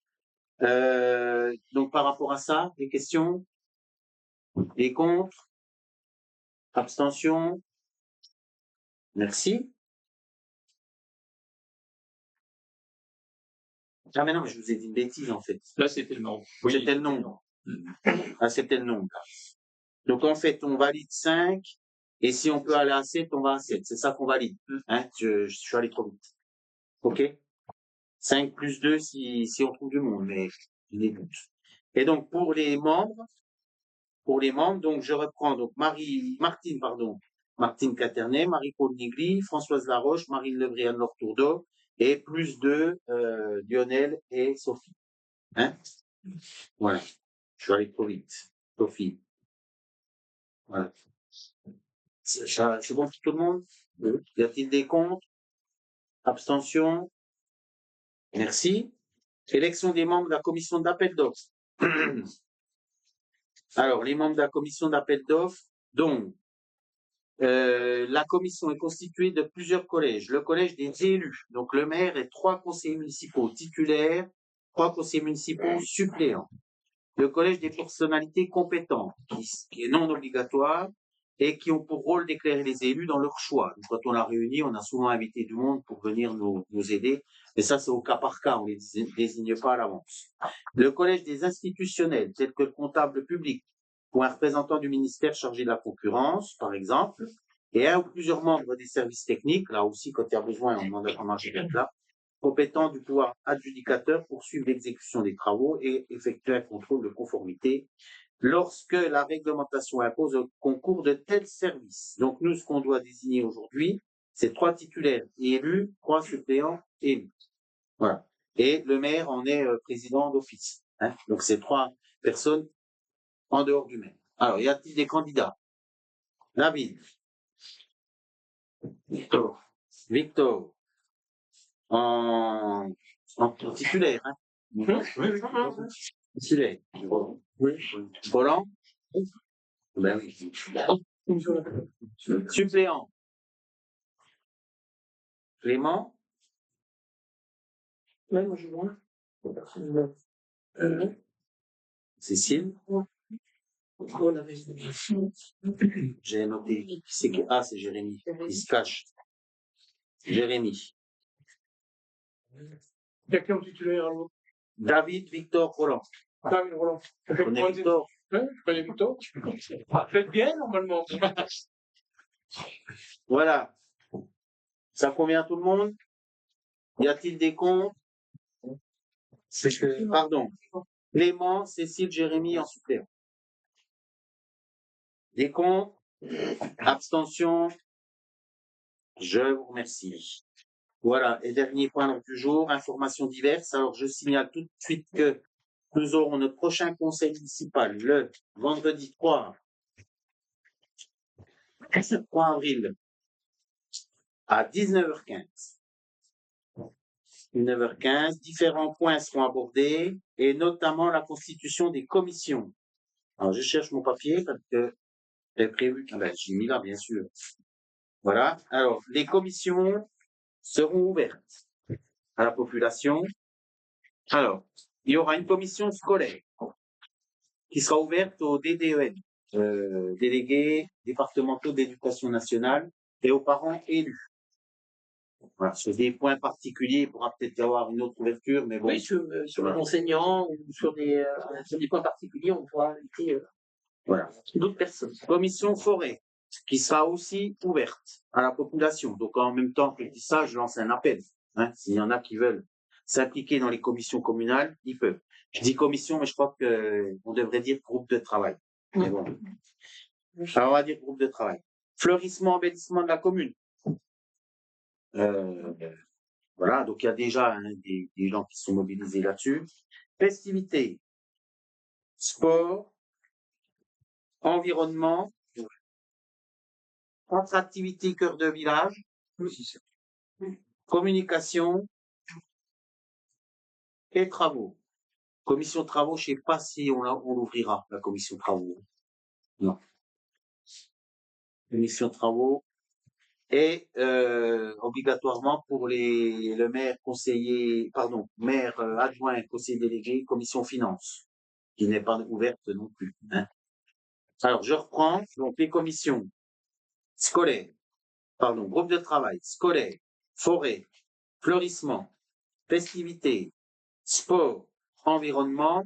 Donc, par rapport à ça, des questions? Des contre? Abstention? Merci. Ah, mais non, mais je vous ai dit une bêtise, en fait. Là, c'était le nom. C'était le nombre. Ah, c'était le nombre. Donc, en fait, on valide 5, et si on peut aller à 7, on va à 7. C'est ça qu'on valide. Hein? Je suis allé trop vite. OK? 5 plus 2 si on trouve du monde, mais je les doute. Et donc, pour les membres, donc, je reprends, donc, Martine Caternet, Marie-Paul Nigri, Françoise Laroche, Marine Lebrian Lortourdeau, et plus 2, Lionel et Sophie. Hein? Voilà. Je suis allé trop vite. Sophie. Voilà. C'est bon pour tout le monde? Y a-t-il des contre? Abstention? Merci. Élection des membres de la commission d'appel d'offres. Alors, les membres de la commission d'appel d'offres, donc, la commission est constituée de plusieurs collèges. Le collège des élus, donc le maire et 3 conseillers municipaux titulaires, 3 conseillers municipaux suppléants. Le collège des personnalités compétentes, qui est non obligatoire et qui ont pour rôle d'éclairer les élus dans leur choix. Donc, quand on l'a réuni, on a souvent invité du monde pour venir nous aider, mais ça c'est au cas par cas, on les désigne pas à l'avance. Le collège des institutionnels, tels que le comptable public ou un représentant du ministère chargé de la concurrence, par exemple, et un ou plusieurs membres des services techniques, là aussi quand il y a besoin, on demande à comment je vais être là, compétent du pouvoir adjudicateur pour suivre l'exécution des travaux et effectuer un contrôle de conformité lorsque la réglementation impose un concours de tels services. Donc nous, ce qu'on doit désigner aujourd'hui, c'est 3 titulaires élus, 3 suppléants élus. Voilà. Et le maire en est président d'office. Hein. Donc c'est 3 personnes en dehors du maire. Alors, y a-t-il des candidats? David. Victor. En titulaire, hein? Titulaire. Oui. Roland? Ben oui. Suppléant. Clément? Ouais, moi je vois. Cécile. On l'avait vu. J'ai noté. Ah, c'est Jérémy. Il se cache. Jérémy. Quelqu'un titulaire alors? David Victor Roland. David Roland. On est Victor. Je connais Victor. Faites bien normalement. Voilà. Ça convient à tout le monde? Y a-t-il des comptes? Pardon. Clément, Cécile, Jérémy en suppléant. Des comptes? Abstention? Je vous remercie. Voilà. Et dernier point du jour, informations diverses. Alors, je signale tout de suite que nous aurons notre prochain conseil municipal le vendredi 3 avril à 19h15. 19h15, différents points seront abordés et notamment la constitution des commissions. Alors, je cherche mon papier parce que j'ai prévu. Ah ben, j'ai mis là, bien sûr. Voilà. Alors, les commissions seront ouvertes à la population. Alors, il y aura une commission scolaire qui sera ouverte aux DDEN, délégués départementaux d'éducation nationale, et aux parents élus. Voilà, sur des points particuliers, il pourra peut-être y avoir une autre ouverture, mais bon. Oui, sur les enseignants ou sur des points particuliers, on pourra inviter Voilà. d'autres personnes. Commission forêt, qui sera aussi ouverte à la population. Donc, en même temps que je dis ça, je lance un appel. Hein, s'il y en a qui veulent s'impliquer dans les commissions communales, ils peuvent. Je dis commission, mais je crois qu'on devrait dire groupe de travail. Mais bon. Alors, on va dire groupe de travail. Fleurissement, embellissement de la commune. Voilà, donc il y a déjà des gens qui sont mobilisés là-dessus. Festivités, sport, environnement, attractivité cœur de village, communication et travaux. Commission travaux, je ne sais pas si on l'ouvrira, la commission travaux. Non. Commission travaux. Et obligatoirement pour le maire conseiller, pardon, maire adjoint, conseiller délégué, commission finance, qui n'est pas ouverte non plus. Hein. Alors, je reprends donc les commissions scolaires, pardon, groupe de travail, scolaire, forêt, fleurissement, festivités, sport, environnement,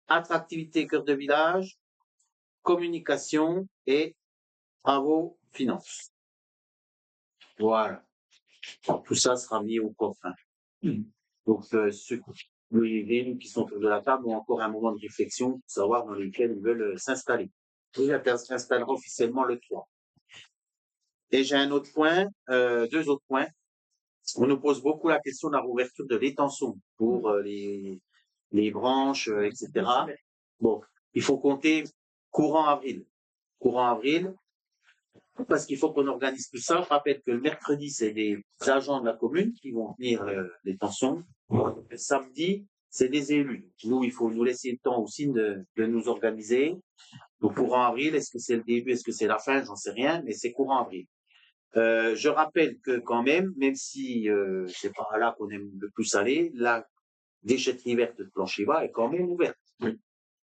attractivité cœur de village, communication et travaux, finances. Voilà. Tout ça sera mis au coffre. Hein. Donc, les élus qui sont autour de la table ont encore un moment de réflexion pour savoir dans lesquels ils veulent s'installer. Ils s'installeront officiellement le 3. Et j'ai un autre point, deux autres points. On nous pose beaucoup la question de la rouverture de l'étançon pour les branches, etc. Bon, il faut compter courant avril. Courant avril, parce qu'il faut qu'on organise tout ça. Je rappelle que le mercredi, c'est des agents de la commune qui vont tenir les tensions. Le samedi, c'est des élus. Nous, il faut nous laisser le temps aussi de nous organiser. Donc, courant avril, est-ce que c'est le début, est-ce que c'est la fin, j'en sais rien, mais c'est courant avril. Je rappelle que quand même si c'est pas là qu'on aime le plus aller, la déchetterie verte de Plancheva est quand même ouverte.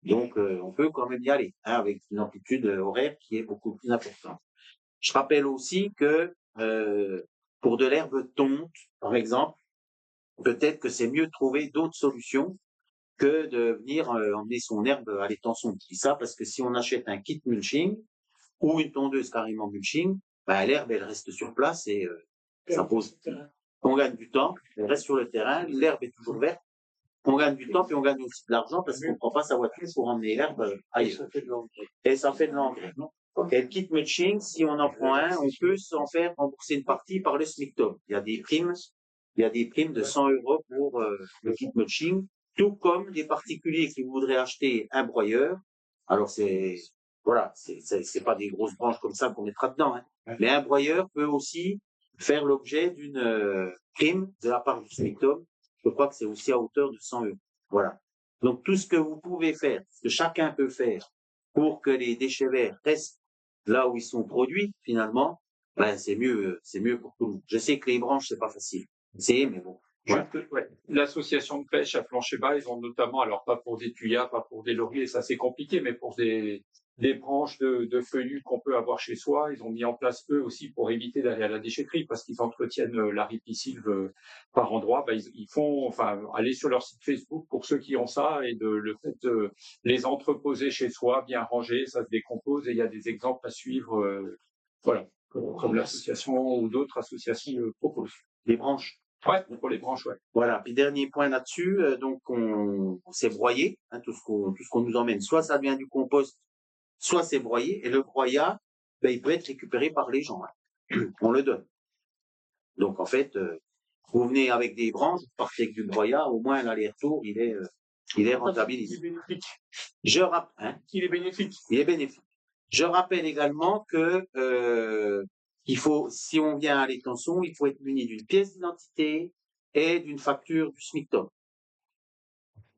Donc, on peut quand même y aller, hein, avec une amplitude horaire qui est beaucoup plus importante. Je rappelle aussi que pour de l'herbe tonte, par exemple, peut-être que c'est mieux de trouver d'autres solutions que de venir emmener son herbe à l'étançon. Je dis ça parce que si on achète un kit mulching ou une tondeuse carrément mulching, ben, l'herbe, elle reste sur place et ça pose. On gagne du temps, elle reste sur le terrain, l'herbe est toujours verte. On gagne du temps, puis on gagne aussi de l'argent parce qu'on ne prend pas sa voiture pour emmener l'herbe ailleurs. Et ça fait de l'engrais. Et le kit mulching, si on en prend un, on peut s'en faire rembourser une partie par le SMICTOM. Il y a des primes de 100 € pour le kit mulching, tout comme des particuliers qui voudraient acheter un broyeur. Alors c'est pas des grosses branches comme ça qu'on mettra dedans, hein. Mais un broyeur peut aussi faire l'objet d'une prime de la part du SMICTOM. Je crois que c'est aussi à hauteur de 100 €. Voilà. Donc tout ce que vous pouvez faire, ce que chacun peut faire pour que les déchets verts restent là où ils sont produits, finalement, ben c'est mieux pour tout le monde. Je sais que les branches, c'est pas facile. Mais bon. Voilà. l'association de pêche à plancher bas, ils ont notamment, alors pas pour des tuyas, pas pour des lauriers, ça c'est compliqué, mais pour des branches de feuillus qu'on peut avoir chez soi, ils ont mis en place eux aussi pour éviter d'aller à la déchetterie parce qu'ils entretiennent la ripisylve par endroits. Ils font, enfin, aller sur leur site Facebook pour ceux qui ont ça et le fait de les entreposer chez soi, bien rangés, ça se décompose et il y a des exemples à suivre, voilà, comme l'association ou d'autres associations le proposent. Les branches. Ouais, pour les branches, ouais. Voilà. Puis dernier point là-dessus, donc on s'est broyé, hein, tout ce qu'on nous emmène. Soit ça vient du compost, soit c'est broyé. Et le broyat, ben, il peut être récupéré par les gens. Hein. On le donne. Donc en fait, vous venez avec des branches, vous partez avec du broyat, au moins l'aller-retour, il est rentabilisé. Il est bénéfique. Il est bénéfique. Je rappelle également que il faut, si on vient à l'extension, il faut être muni d'une pièce d'identité et d'une facture du SMICTOM.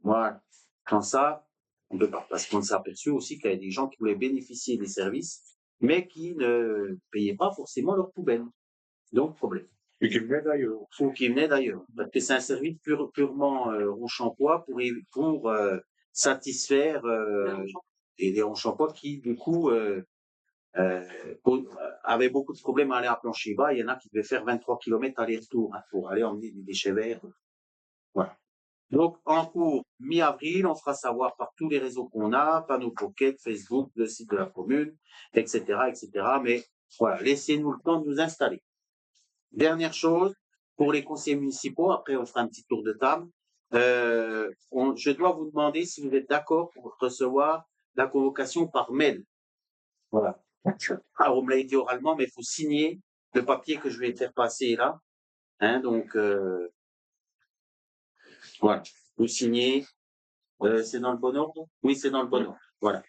Voilà. Quand ça, on peut pas, parce qu'on s'est aperçu aussi qu'il y avait des gens qui voulaient bénéficier des services, mais qui ne payaient pas forcément leur poubelle. Donc, problème. Et qui venait d'ailleurs. Ou qui venaient d'ailleurs. Parce que c'est un service purement Ronchampois pour satisfaire des Ronchampois qui, du coup, avaient beaucoup de problèmes à aller à Plancher-Bas. Il y en a qui devaient faire 23 km aller-retour hein, pour aller emmener des déchets verts. Voilà. Donc, en cours mi-avril, on fera savoir par tous les réseaux qu'on a, panneaux Pocket, Facebook, le site de la commune, etc., etc. Mais voilà, laissez-nous le temps de nous installer. Dernière chose, pour les conseillers municipaux, après on fera un petit tour de table, je dois vous demander si vous êtes d'accord pour recevoir la convocation par mail. Voilà. Alors, on me l'a dit oralement, mais il faut signer le papier que je vais faire passer là. Hein, donc, voilà. Vous signez. C'est dans le bon ordre? Oui, c'est dans le bon ordre. Voilà.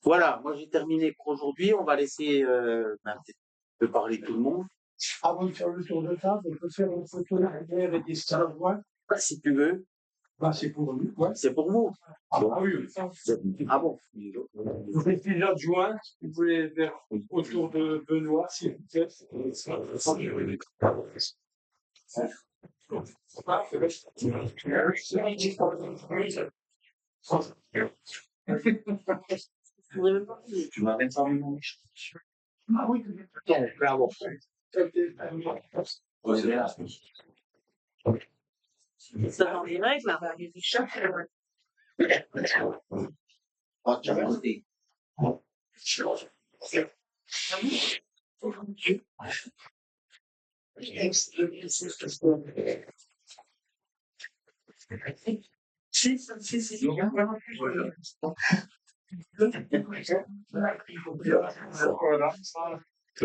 Voilà, moi j'ai terminé pour aujourd'hui. On va laisser peut parler tout le monde. Avant de faire le tour de table, on peut faire une photo derrière et des stars. Si tu veux. Bah, c'est pour nous. Ouais. C'est pour vous. Ah, oui. Ah bon. Vous êtes déjà adjoint, vous pouvez faire autour de Benoît, si vous êtes. Tu m'as même pas mis mon Ah oui, bravo. Ça dans les règles, là. Ah, tu as monté. Je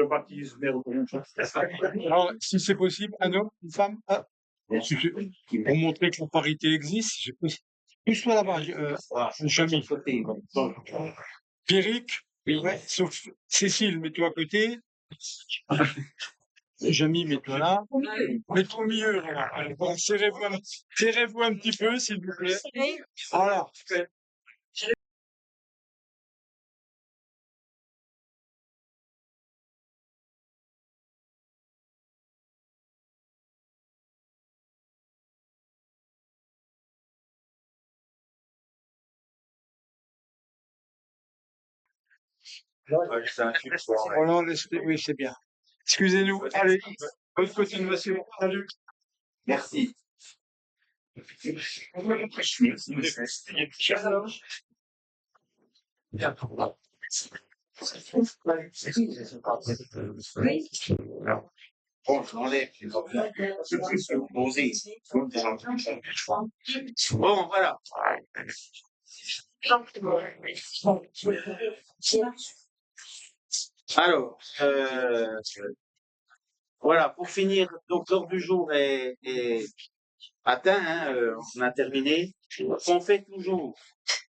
baptise alors, si c'est possible, un homme, une femme, pour montrer que la parité existe, je peux. Pousse-toi là-bas, Jamy. Pierrick, ouais, sauf Cécile, mets-toi à côté. Jamy, mets-toi là. Mets-toi au milieu, là. Bon, serrez-vous un petit peu, s'il vous plaît. Voilà. Oh non, oui, c'est bien. Excusez-nous. Allez, bonne continuation. Salut. Merci. Bon, je m'enlève. Bon, voilà. Alors, voilà, pour finir, donc l'ordre du jour est atteint, hein, on a terminé. On fait toujours,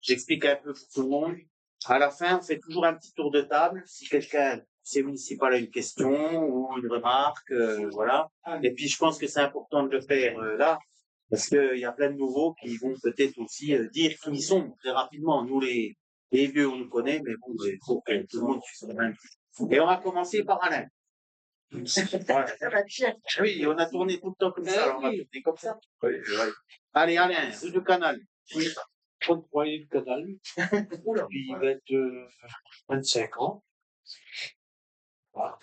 j'explique un peu pour tout le monde, à la fin, on fait toujours un petit tour de table, si quelqu'un, c'est municipal, a une question ou une remarque, voilà. Et puis, je pense que c'est important de le faire là, parce qu'il y a plein de nouveaux qui vont peut-être aussi dire qui ils sont très rapidement. Nous, les vieux, on nous connaît, mais bon, il faut que tout le monde suive. Et on va commencer par Alain. Oui, on a tourné tout le temps comme ça, alors on va tourner comme ça. Allez, Alain, rue du Canal. 33 rue du Canal. Depuis 25 ans. Voilà.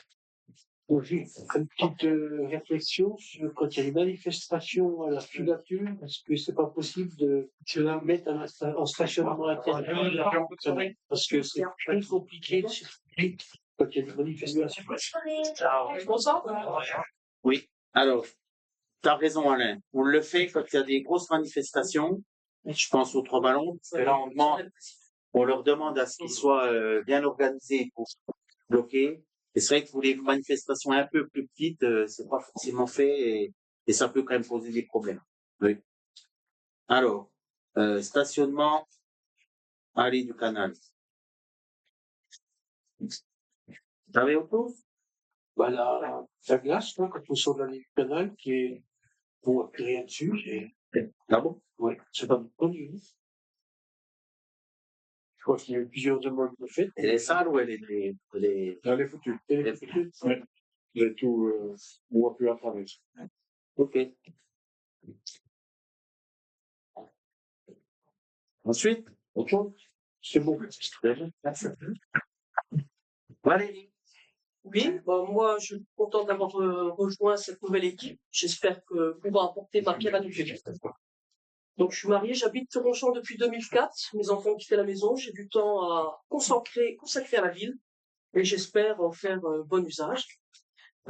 Donc, j'ai une petite réflexion sur quand il y a des manifestations à la filature, est-ce que c'est pas possible de se la mettre en stationnement intérieur? Parce que c'est très compliqué de circuler quand il y a des manifestations. Oui, alors, tu as raison, Alain. On le fait quand il y a des grosses manifestations. Je pense aux trois ballons, parce que là, on leur demande à ce qu'ils soient bien organisés pour bloquer. Et c'est vrai que pour les manifestations un peu plus petites, c'est pas forcément fait et ça peut quand même poser des problèmes. Oui. Alors, stationnement, allée du Canal. Vous avez autre chose? Bah, la glace, là, quand on sort de l'allée du Canal, qui est, on voit plus rien dessus, Ah bon? ouais, c'est pas connu. Je crois qu'il y a eu plusieurs demandes de fait. Elle est sale ou elle est, Elle est foutue. Elle est foutue. Ouais. J'ai tout, on voit plus à travers. Ok. Ensuite, autre chose? C'est bon. Valérie. Oui, moi, je suis content d'avoir rejoint cette nouvelle équipe. J'espère pouvoir apporter ma pierre à l'édifice. Donc, je suis mariée, j'habite Ronchamp depuis 2004. Mes enfants ont quitté la maison. J'ai du temps à consacrer à la ville et j'espère en faire bon usage.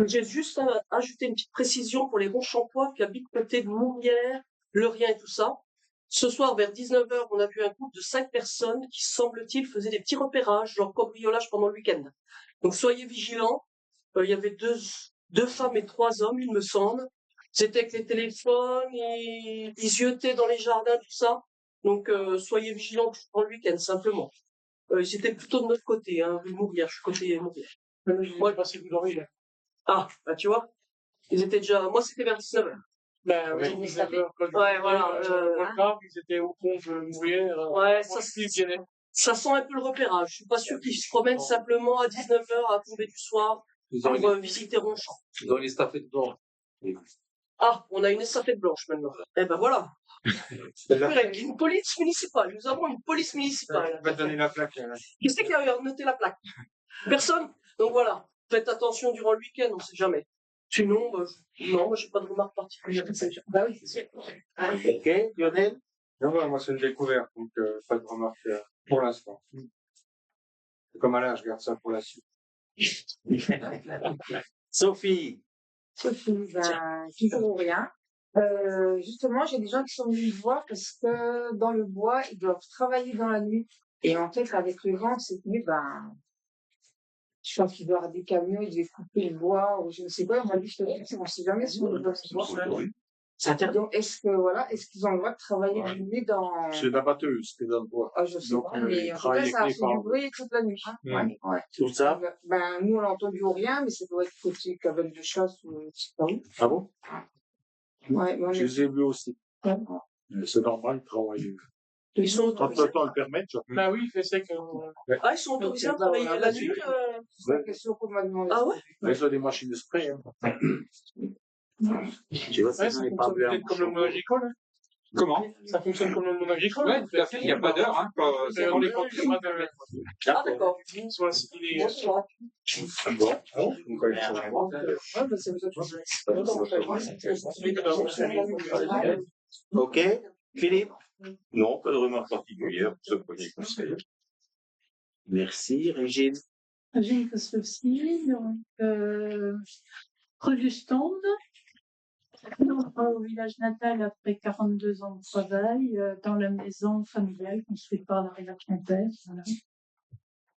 J'ai juste à ajouter une petite précision pour les Ronchampois qui habitent côté de Mourières, Le Rien et tout ça. Ce soir, vers 19h, on a vu un groupe de 5 personnes qui, semble-t-il, faisaient des petits repérages, genre cambriolage pendant le week-end. Donc, soyez vigilants. Il y avait deux femmes et 3 hommes, il me semble. C'était avec les téléphones, ils ziotaient dans les jardins, tout ça. Donc, soyez vigilants pendant le week-end, simplement. Ils étaient plutôt de notre côté, hein, rue Mourières, je suis côté Mourières. Moi, je passais vous dormir. Ah, bah tu vois, ils étaient déjà. Moi, c'était vers 19h. Ben, oui, oui, Ouais, voilà. ils étaient au pont de Mourières. Ouais, ça sent un peu le repérage. Je suis pas sûr qu'ils se promènent simplement à 19h à tomber du soir pour visiter Ronchamp. Ils ont les estafettes blanches. Ah, on a une estafette blanche maintenant. Eh ben voilà. Avec une police municipale. Nous avons une police municipale. Va te donner la plaque. Qui c'est qui a noté la plaque? Personne. Donc voilà. Faites attention durant le week-end, on sait jamais. Sinon, non, moi j'ai pas de remarque particulière. Bah oui, c'est sûr. Ok, Lionel? Non, moi, c'est une découverte, donc pas de remarque pour l'instant. C'est comme Alain, je garde ça pour la suite. Sophie. Sophie, toujours rien. Justement, j'ai des gens qui sont venus me voir parce que dans le bois, ils doivent travailler dans la nuit. Et en fait, avec le vent, cette nuit, je pense qu'il doit y avoir des camions, ils devaient couper le bois, ou je ne sais pas, on m'a dit, on ne sait jamais si on doit se voir. C'est interdit. Donc, est-ce qu'ils ont le droit de travailler la nuit dans... C'est la batteuse qui est dans le bois. Ah, je sais Donc, pas, mais en tout cas, ça a fait du bruit toute la nuit. Ouais. Tout ça? Nous, on n'a entendu rien, mais ça doit être côté cabane de chasse ou je sais pas où. Ah bon? Ouais, mais on Je les ai vus aussi. Mais c'est normal, ils travaillent. Ils sont Quand autorisés. le temps le permet, tu vois. Ben oui, fait c'est que. Ah, ils sont autorisés à travailler la nuit. C'est la question qu'on m'a demandé. Ah ouais? Mais ils ont des machines de spray. Hein. Je vois Ouais, si ça j'en ai pas fonctionne vu un. peut-être comme le monde agricole. Hein. Comment? Ça fonctionne comme le monde agricole. Ouais, tout à fait, il n'y a pas d'heure, hein, c'est dans les conditions. Ah d'accord. Soit assimilé. Ok. Philippe? Non, pas de remarque particulière pour ce premier conseil. Merci. Régine? Régine Koslowski, donc rue du Stand. Au village natal après 42 ans de travail, dans la maison familiale construite par l'arrière-grand-père. Voilà.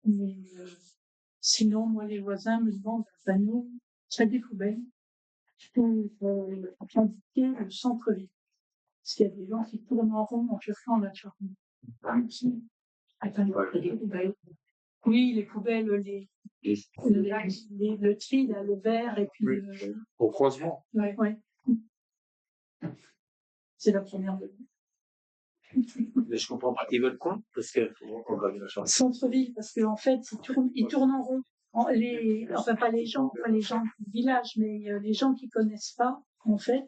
Mais sinon, moi, les voisins me demandent un panneau, c'est des poubelles, pour indiquer le centre-ville. Parce qu'il y a des gens qui tournent en rond en cherchant la charme. Les poubelles. Oui, les poubelles, le tri, là, le verre, et puis Oui. Au croisement. ouais. C'est la première de Mais je comprends pas. Ils veulent quoi? Parce que. centre-ville, parce qu'en fait, ils tournent en rond enfin pas les gens du village, mais les gens qui connaissent pas, en fait,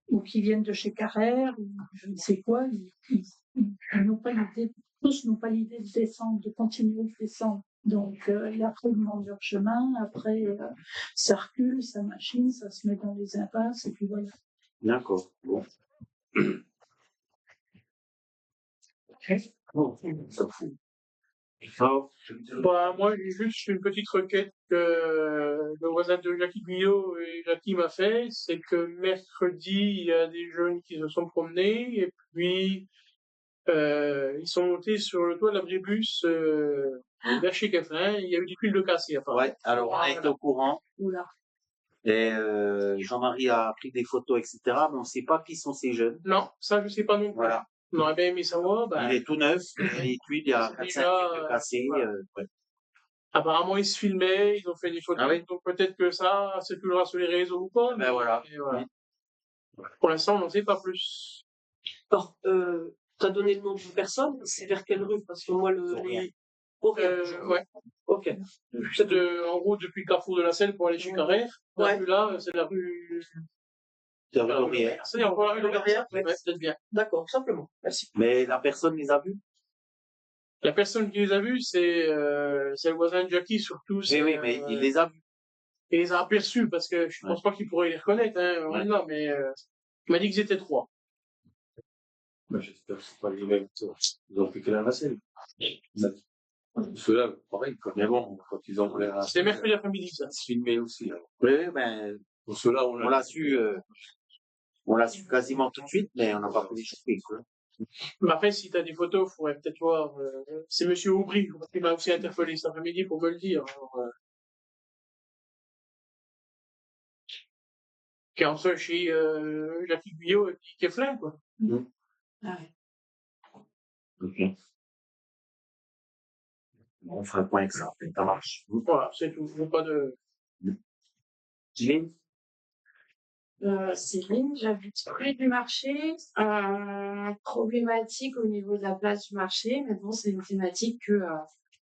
ou qui viennent de chez Carrère, ou je ne sais quoi, ils n'ont pas l'idée, tous n'ont pas l'idée de descendre, de continuer de descendre. Donc, après, ils demandent leur chemin, après, ça recule, ça machine, ça se met dans les impasses, et puis voilà. D'accord. Bon. Bon, ça fout. Alors, Bah, moi, j'ai juste une petite requête que le voisin de Jackie Guyot et Jackie m'a fait, c'est que mercredi, il y a des jeunes qui se sont promenés, et puis ils sont montés sur le toit de l'abribus vers chez Caffin, il y a eu des tuiles de cassées, apparemment. ouais, alors on a été au courant Oula. et Jean-Marie a pris des photos, etc. Mais on ne sait pas qui sont ces jeunes. Non, ça, je sais pas non plus. Voilà. On aurait bien aimé savoir, bah, Il est tout neuf, les tuiles, il y a c'est 4-5 déjà, tuiles de cassées. voilà. Ouais. Apparemment, ils se filmaient, ils ont fait des photos, Ah oui? donc peut-être que ça circulera sur les réseaux ou pas, Ben voilà. mais voilà. Pour l'instant, on n'en sait pas plus. Alors, t'as donné le nom d'une personne, c'est vers quelle rue? Parce que moi, Orient. Ouais. Ok. C'est en gros depuis le carrefour de la Selle pour aller chez Carrère. La Ouais. rue là, c'est la rue. C'est la rue Laurière. C'est encore la rue de Laurière? Ouais. Ouais, peut-être bien. D'accord, simplement. Merci. Mais la personne les a vus? La personne qui les a vus, c'est le voisin de Jackie, surtout. Oui, mais il les a vus. Il les a aperçus parce que je pense pas qu'il pourrait les reconnaître, hein, Ouais. là, mais il m'a dit qu'ils étaient 3. J'espère que c'est pas les mêmes. Ils ont fait que la nacelle. Ceux-là, pareil, mais bon, quand ils ont voulu la C'était mercredi après-midi, ça. ils se filmaient aussi. Alors. Oui, ben, Pour ceux-là, on l'a su quasiment tout de suite, mais on n'a pas pu les choper, quoi. Mais après, si t'as des photos, il faudrait peut-être voir. C'est Monsieur Aubry qui m'a aussi interpellé cet après-midi pour me le dire. Alors, qui est entre chez Jackie Guyot et puis Keflin, quoi. Ah ouais. Ok. Bon, on fera le point avec ça. Ça marche. Voilà, c'est tout. Faut pas de. Céline? Céline, j'habite près du marché. Problématique au niveau de la place du marché, mais bon, c'est une thématique que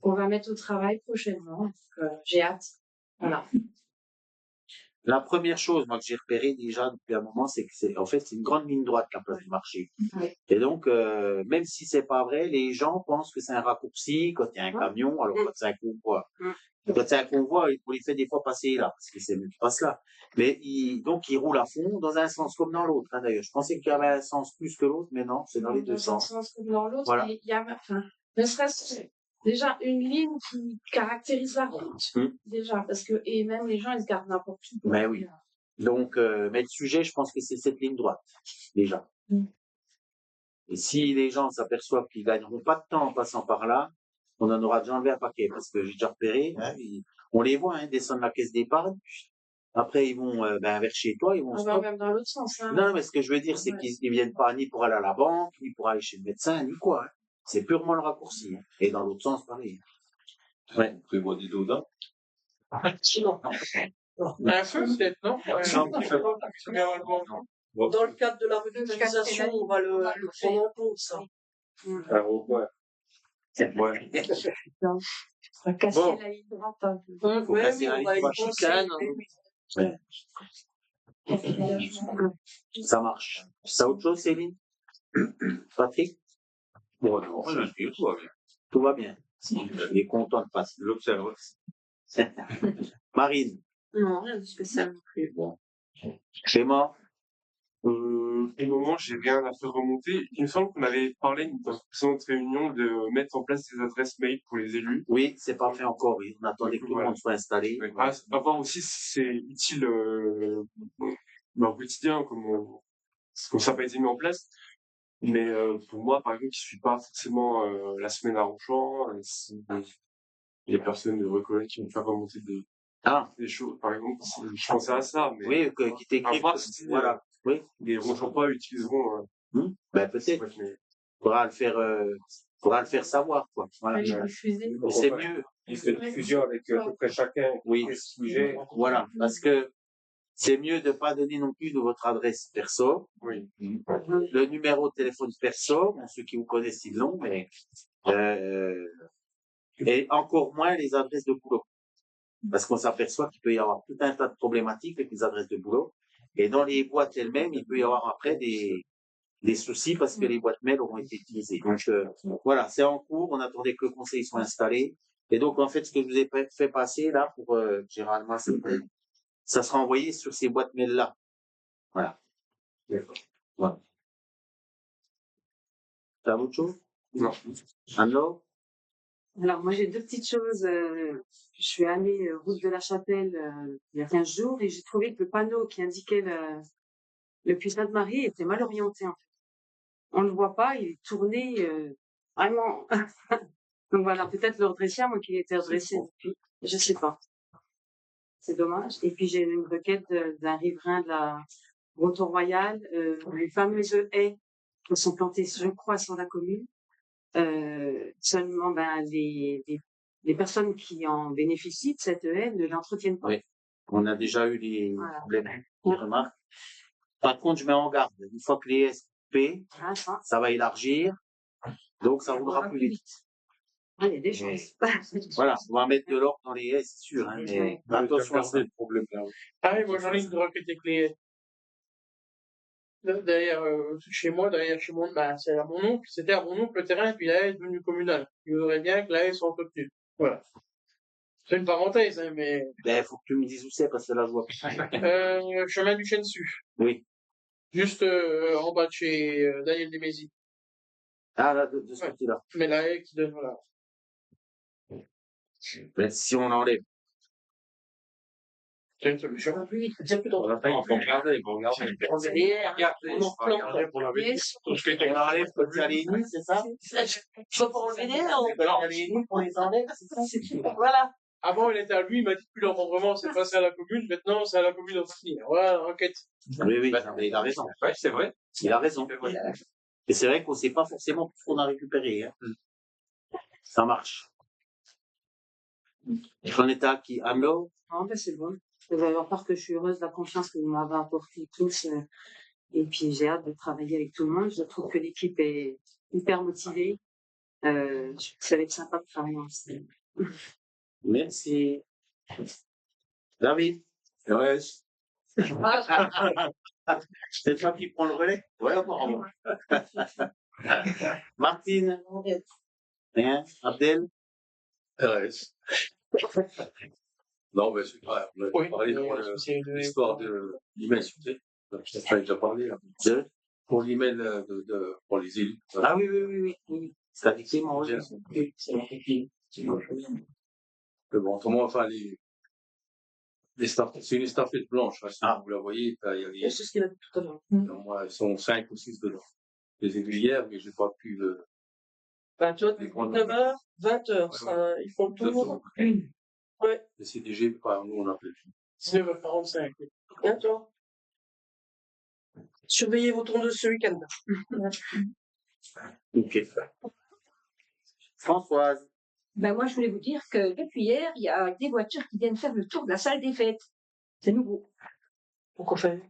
on va mettre au travail prochainement. Donc, j'ai hâte. Voilà. La première chose, moi, que j'ai repéré déjà depuis un moment, c'est que c'est une grande ligne droite, la place du marché. Ouais. Et donc, même si c'est pas vrai, les gens pensent que c'est un raccourci quand il y a un camion, alors quand c'est un convoi. Quand c'est un convoi, on les fait des fois passer là, parce que c'est mieux qu'ils passent là. Mais donc, ils roulent à fond, dans un sens comme dans l'autre, hein, d'ailleurs. Je pensais qu'il y avait un sens plus que l'autre, mais non, c'est dans les deux Dans un sens. sens comme dans l'autre, Voilà. mais il y a, enfin, ne serait-ce que déjà une ligne qui caractérise la route. Déjà, parce que, et même les gens, ils se gardent n'importe où. Mais oui. Donc, mais le sujet, je pense que c'est cette ligne droite, déjà. Et si les gens s'aperçoivent qu'ils gagneront pas de temps en passant par là, on en aura déjà enlevé un paquet, parce que j'ai déjà repéré, hein, on les voit, hein, descendre la caisse d'épargne. Après, ils vont vers chez toi, ils vont Ah bah, même dans l'autre sens. Hein. Non, mais ce que je veux dire, c'est qu'ils viennent pas ni pour aller à la banque, ni pour aller chez le médecin, ni quoi. Hein. C'est purement le raccourci. Hein. Et dans l'autre sens, pareil. Ouais. On prévoit des dodans. Non. Un feu, peut-être, non? Dans le cadre de la revitalisation, on va le prendre en compte, ça. Ouais. Ouais. On va casser Bon. la ligne droite un peu. Faut Ouais, casser mais la on ligne va y droite. penser. Chicane, Ça marche. Ça autre chose, Céline? Patrick? Bon, non, rien à dire, tout va bien. Tout va bien. Il est content de passer. J'observe. Marine? Non, rien de spécial non plus. Bon. Clément? Pour le moment, j'ai rien à faire remonter. Il me semble qu'on avait parlé dans une précédente réunion de mettre en place des adresses mail pour les élus. Oui, c'est pas fait encore. Oui. On attendait que tout le monde soit installé. À voir aussi si c'est utile dans le quotidien, comme ça n'a pas été mis en place. Mais pour moi, par exemple, qui suis pas forcément la semaine à Ronchamp, si les personnes de reconnaître qui vont faire remonter des choses, par exemple, je pensais à ça. Mais Oui, qui t'écrivent. à voir si Voilà. Oui. les Ronchampois utiliseront. Ben, peut-être. Faudra le faire savoir, quoi. Voilà. C'est mieux. Il fait une fusion avec à peu près chacun. Oui. Sujet. Voilà. Parce que c'est mieux de pas donner non plus de votre adresse perso. Oui. Le numéro de téléphone perso, bon, ceux qui vous connaissent, ils l'ont, mais Et encore moins les adresses de boulot. Parce qu'on s'aperçoit qu'il peut y avoir tout un tas de problématiques avec les adresses de boulot. Et dans les boîtes elles-mêmes, il peut y avoir après des soucis parce que les boîtes mail auront été utilisées. Donc voilà, c'est en cours. On attendait que le conseil soit installé. Et donc en fait, ce que je vous ai fait passer là pour Gérald Massé, ça sera envoyé sur ces boîtes mail là. Voilà. Voilà. T'as autre chose? Non. Alors? Alors, moi, j'ai deux petites choses. Je suis allée route de la Chapelle il y a 15 jours et j'ai trouvé que le panneau qui indiquait le puits Sainte-Marie était mal orienté, en fait. On ne le voit pas, il est tourné vraiment. Donc voilà, peut-être le redresser, à moins qu'il ait été redressé depuis. Je sais pas. C'est dommage. Et puis, j'ai une requête d'un riverain de la route royale, les fameuses haies qui sont plantées, je crois, sur la commune. Seulement, les personnes qui en bénéficient de cette haie ne l'entretiennent pas. Oui. On a déjà eu des Voilà. problèmes, des remarques. Par contre, je mets en garde. Une fois que les haies sont coupées, Ah, ça va élargir. Donc, ça roulera plus vite. Ah, il y a des choses. Voilà, on va mettre de l'ordre dans les haies, c'est sûr. Hein, mais attention à ça. le problème là. Ah oui, moi j'en ai une requête avec les. Derrière chez moi, bah, c'est à mon oncle, c'était à mon oncle le terrain, puis la haie est devenue communale. Il voudrait bien que la haie soit entretenue. Voilà. C'est une parenthèse, hein, mais. Ben, faut que tu me dises où c'est parce que là, je vois plus. Chemin du Chêne-Su. Oui. Juste en bas de chez Daniel Desmézy. Ah, là, de ce côté-là. Mais la haie qui donne, voilà. Ben, si on enlève. C'est une solution. Oui, c'est plus On va pas, ils vont regarder, ils vont regarder. On enlève quand il y a les nids, c'est ça? Je peux pas enlever les Quand il y a les nids, on les enlève, c'est ça? Voilà. Avant, il était à lui, il m'a dit plus l'encombrement, c'est passé à la commune, maintenant c'est à la commune d'entretenir. Voilà, enquête. Oui, oui, mais il a raison. Ouais, c'est vrai. Il a raison. C'est vrai. Et c'est vrai qu'on ne sait pas forcément tout ce qu'on a récupéré. Hein. Ça marche. J'en étais à qui? Amlo? Non, ben c'est bon. Vous allez voir que je suis heureuse de la confiance que vous m'avez apportée tous. Et puis, j'ai hâte de travailler avec tout le monde. Je trouve que l'équipe est hyper motivée. Ça va être sympa de travailler ensemble. Merci. David? Reste. C'est toi qui prends le relais? Ouais, apparemment. Martine? Rien? Abdel? RS. Non, mais c'est pas. On a Oui, parlé de l'histoire de l'email, tu sais. Je t'en ai déjà parlé. Hein. Pour l'email pour les élus. Ah oui, oui, oui, oui. C'est indiqué, moi, oui. C'est bon, autrement, enfin, c'est une estafette blanche, hein, si vous la voyez, il y a les, C'est ce qu'il a dit tout à l'heure. moi, ils sont 5 ou 6 dedans. Les aiguillères, mais j'ai pas pu le. Ben, tu vois, 19h, 20h, ça, ils font le tour. Ouais. Le CDG, enfin, nous, on appelle. 19h45. D'accord. Surveillez vos tours de ce week-end. Ok. Françoise? Ben moi, je voulais vous dire que depuis hier, il y a des voitures qui viennent faire le tour de la salle des fêtes. C'est nouveau. Pourquoi faire?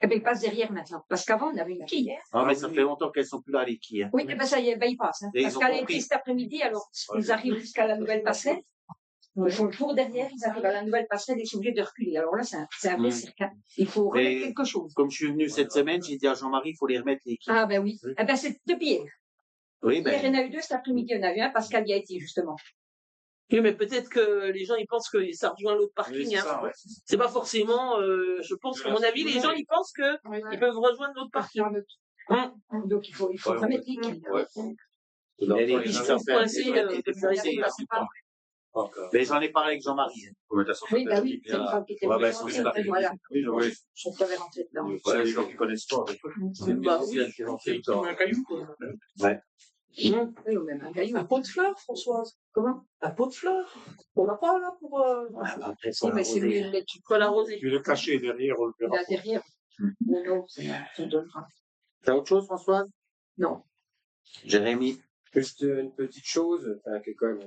Eh ben, ils passent derrière maintenant. Parce qu'avant, on avait une quille. Ah, mais ça fait longtemps qu'elles sont plus là, les quilles. Hein. Oui, eh ben, ça y est, ben, ils passent. Hein. Et ils Parce ont qu'elle a compris. été cet après-midi, alors ils arrivent jusqu'à la nouvelle passerelle. Ils font le tour derrière, ils arrivent à la nouvelle passerelle et ils sont obligés de reculer. Alors là, c'est un vrai cirque. Hein. Il faut remettre Mais quelque chose. comme je suis venu cette semaine, j'ai dit à Jean-Marie, il faut les remettre, les quilles. Ah ben oui. Eh ben, c'est depuis hier. Oui, Hier, il y en ben. a eu deux, cet après-midi, il y en a eu un parce qu'elle y a été, justement. Oui, mais peut-être que les gens, ils pensent que ça rejoint l'autre parking. Oui, c'est hein. ça, ouais. C'est pas forcément, je pense, à mon avis, les gens, ils pensent que ils peuvent rejoindre l'autre parking. Donc, il faut remettre les quilles. Mais les Ils quilles, se ça font fait coincer, mais j'en ai parlé avec Jean-Marie. Hein. Oui, bah oui, c'est une femme qui était Ouais, ben, présentée, c'est ça. voilà. Oui. Je devais rentrer dedans. Voilà, les gens qui connaissent pas. C'est une Bah musicienne qui est en fait. Comme un caillou, quoi. Ouais. Oui, ou même un caillou. Un pot de fleurs, Françoise. Comment? Un pot de fleurs. On n'a pas, là, pour, Après, Si, mais c'est mieux de mettre pour l'arroser. Tu le cacher derrière, on le verra. là derrière. Non, non, ça donnera. T'as autre chose, Françoise? Non. Jérémy? Juste une petite chose, enfin, qui est quand même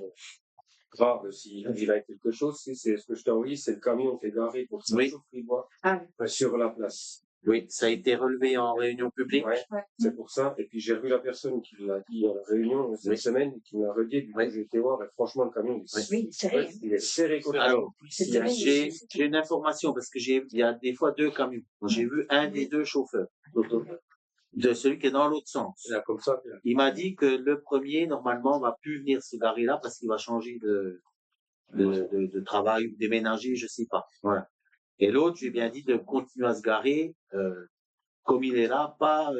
grave s'il arrive avec quelque chose, c'est ce que je t'ai envoyé, c'est le camion qui est garé pour Oui. Saint-Chauffe-Fribois Ah oui. sur la place. Oui, ça a été relevé en réunion publique. Ouais, c'est pour ça. Et puis j'ai revu la personne qui l'a dit à la réunion cette semaine et qui m'a redit. Du coup, j'ai été voir et franchement, le camion, il est serré. Alors, j'ai une information parce que il y a des fois 2 camions. J'ai vu un des 2 chauffeurs, de celui qui est dans l'autre sens. Là, comme ça, Il m'a dit que le premier, normalement, va plus venir se garer là parce qu'il va changer de travail ou déménager, je sais pas. Voilà. Et l'autre, j'ai bien dit de continuer à se garer, comme il est là, pas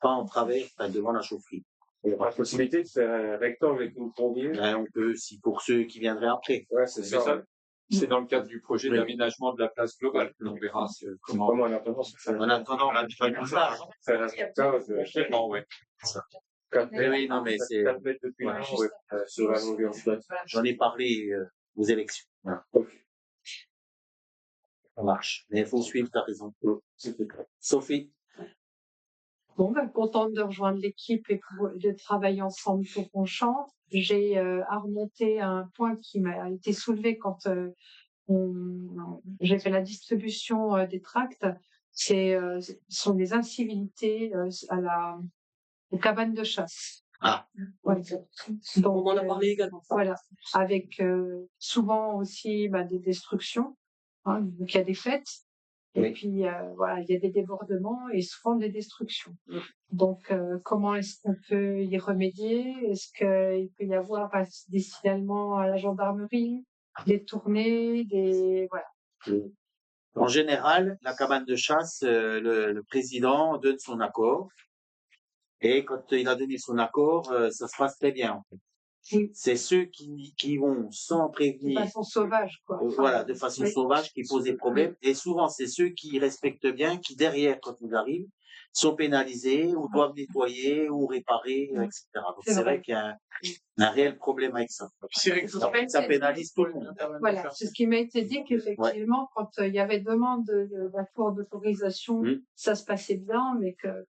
en travers, enfin, devant la chaufferie. il n'y a pas de possibilité de faire un rectangle avec une plombier. Ben, on peut, si pour ceux qui viendraient après. Ouais, c'est Mais ça. c'est dans le cadre du projet d'aménagement de la place globale que l'on verra comment. Comment en attendant, En attendant, on a du faire faire un rectangle de Actuellement, ouais. 4 Mais oui, non, mais c'est, 4 mètres depuis ouais, sur la longueur. j'en ai parlé aux élections. Voilà. Ça marche. Mais il faut suivre, t'as raison. Sophie. Bon, ben, contente de rejoindre l'équipe et de travailler ensemble pour Ronchamp. J'ai à remonter un point qui m'a été soulevé quand j'ai fait la distribution des tracts. Ce sont des incivilités aux cabanes de chasse. Ah. Ouais. Donc, On en a parlé également. Voilà, avec souvent aussi des destructions. Hein, donc il y a des fêtes. Et puis, voilà, il y a des débordements et souvent des destructions. Donc, comment est-ce qu'on peut y remédier? Est-ce qu'il peut y avoir des signalements à la gendarmerie, des tournées, voilà. En général, la cabane de chasse, le président donne son accord. Et quand il a donné son accord, ça se passe très bien. En fait. C'est ceux qui vont sans prévenir. De façon sauvage, quoi. Voilà, de façon sauvage, qui posent des problèmes. Et souvent, c'est ceux qui respectent bien, qui derrière, quand ils arrivent, sont pénalisés ou doivent nettoyer ou réparer, etc. Donc c'est vrai qu'il y a un réel problème avec ça. Ça pénalise tout le monde. Voilà, c'est ce qui m'a été dit qu'effectivement, quand il y avait demande d'accord d'autorisation, ça se passait bien, mais que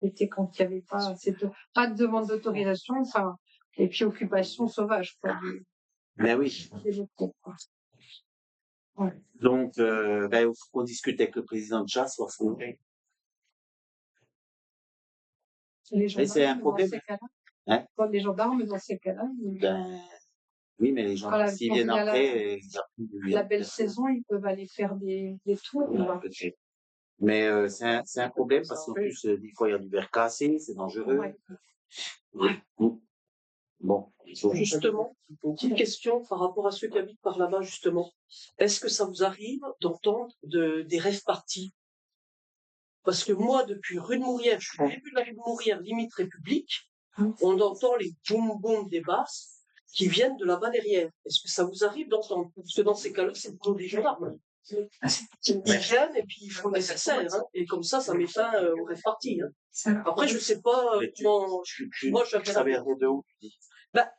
c'était quand il n'y avait pas de demande d'autorisation, enfin, et puis occupation sauvage, quoi. Mais oui. Ouais. Donc, il faut qu'on discute avec le président de chasse, voir ce qu'on fait. Mais c'est un problème. Dans ces cas-là, hein? les gendarmes, dans ces cas-là, oui, mais les gendarmes, s'ils viennent après, la belle saison, ils peuvent aller faire des tours. Ouais, mais c'est un problème parce qu'en plus, des fois, il y a du verre cassé, c'est dangereux. Ouais. Bon. Justement, une petite question par rapport à ceux qui habitent par là-bas, justement. Est-ce que ça vous arrive d'entendre des rêves parties? Parce que moi, depuis rue de Mourières, je suis au début de la rue de Mourières, limite République, on entend les boum-boum des basses qui viennent de là-bas derrière. Est-ce que ça vous arrive d'entendre? Parce que dans ces cas-là, c'est plutôt des gendarmes. Ils viennent et puis ils font le nécessaire, hein, et comme ça met fin aux rêves parties. Hein. Après, je sais pas comment. Moi, ça vient de où, tu dis?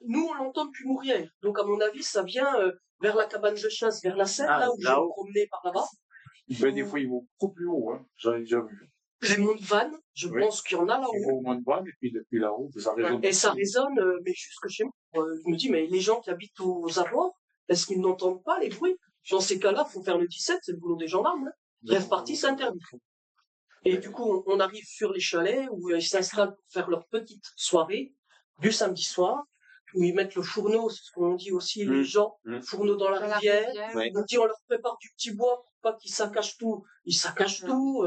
Nous, on l'entend depuis Mourières. Donc, à mon avis, ça vient vers la cabane de chasse, vers la Seine, là où je me promenais par là-bas. Ben, des fois, ils vont beaucoup plus haut, hein. J'en ai déjà vu. Les monts de Vannes, je pense qu'il y en a là-haut. Ils vont au Mont de Vannes, et puis depuis là-haut, ça résonne. Et ça résonne, mais jusque chez moi. Je me dis, mais les gens qui habitent aux abords, est-ce qu'ils n'entendent pas les bruits? Dans ces cas-là, il faut faire le 17, c'est le boulot des gendarmes. Hein. Rêve parti, c'est interdit. Et du coup, on arrive sur les chalets où ils s'installent pour faire leur petite soirée du samedi soir, où ils mettent le fourneau, c'est ce qu'on dit aussi les gens, fourneau dans la rivière. On dit on leur prépare du petit bois pour pas qu'ils saccagent tout. Ils saccagent tout,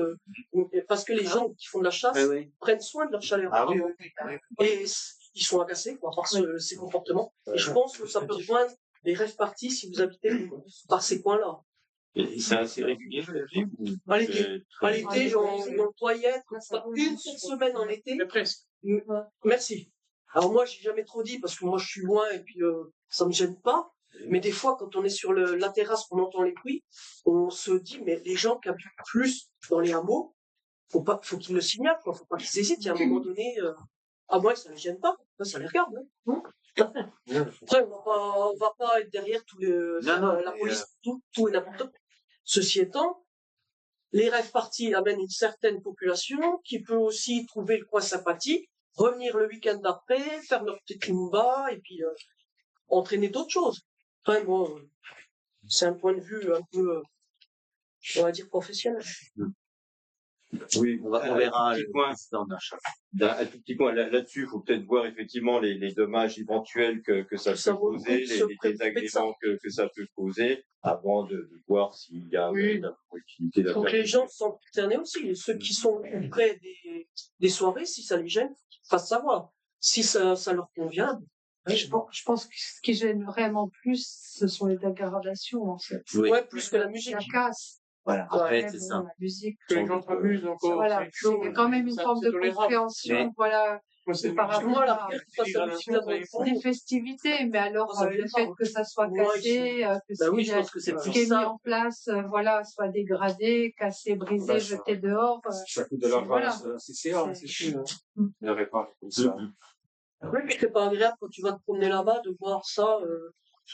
parce que les gens qui font de la chasse prennent soin de leur chalet. Et ils sont agacés par ces comportements. Et je pense que ça peut rejoindre les rêves parties si vous habitez par ces coins-là. C'est assez régulier, À l'été, j'en voyais une seule semaine en été. Mais presque. Merci. Alors moi, j'ai jamais trop dit parce que moi, je suis loin et puis ça me gêne pas. Mais des fois, quand on est sur la terrasse, qu'on entend les bruits, on se dit, mais les gens qui habitent plus dans les hameaux, faut qu'ils le signalent, quoi. Faut pas qu'ils hésitent. Il y a un moment donné, à moi, ça les gêne pas. Ça les regarde. Hein. Après, on va pas être derrière la police, tout et n'importe quoi. Ceci étant, les rêves parties amènent une certaine population qui peut aussi trouver le coin sympathique, revenir le week-end d'après, faire leur petite limba et puis entraîner d'autres choses. Enfin bon, c'est un point de vue un peu, on va dire, professionnel. Oui, On verra un tout le petit point. président d'achat. Un tout petit point là-dessus, il faut peut-être voir effectivement les dommages éventuels que ça Ça peut vaut le coup causer, de se les préoccuper de ça. désagréments que ça peut causer, avant de voir s'il y a Oui. la possibilité Il faut que les gens se sentent concernés aussi. Ceux qui sont près des soirées, si ça les gêne, qu'ils fassent savoir. Si ça leur convient, Je pense que ce qui gêne vraiment plus, ce sont les dégradations, en fait. Oui. ouais, plus que la musique. La casse. Voilà. Après, Après, c'est bon, ça. la musique, Que les gens s'amusent encore. voilà, c'est chaud, il y a quand même une ça, forme c'est de tolérable. compréhension, Mais- voilà, Moi, c'est par rapport Moi, la à pierre qui passe à suffisamment de fond. des festivités, mais alors Ça le vient fait pas. que ça soit Ouais, cassé, que Bah oui, ce je pense que c'est qui plus est mis ça. en place, voilà, soit dégradé, cassé, brisé, Bah, jeté dehors. Ça coûte de l'argent voilà. à la CCA, c'est sûr. Mm. Il répare comme ça. Oui, puis c'est pas agréable quand tu vas te promener là-bas de voir ça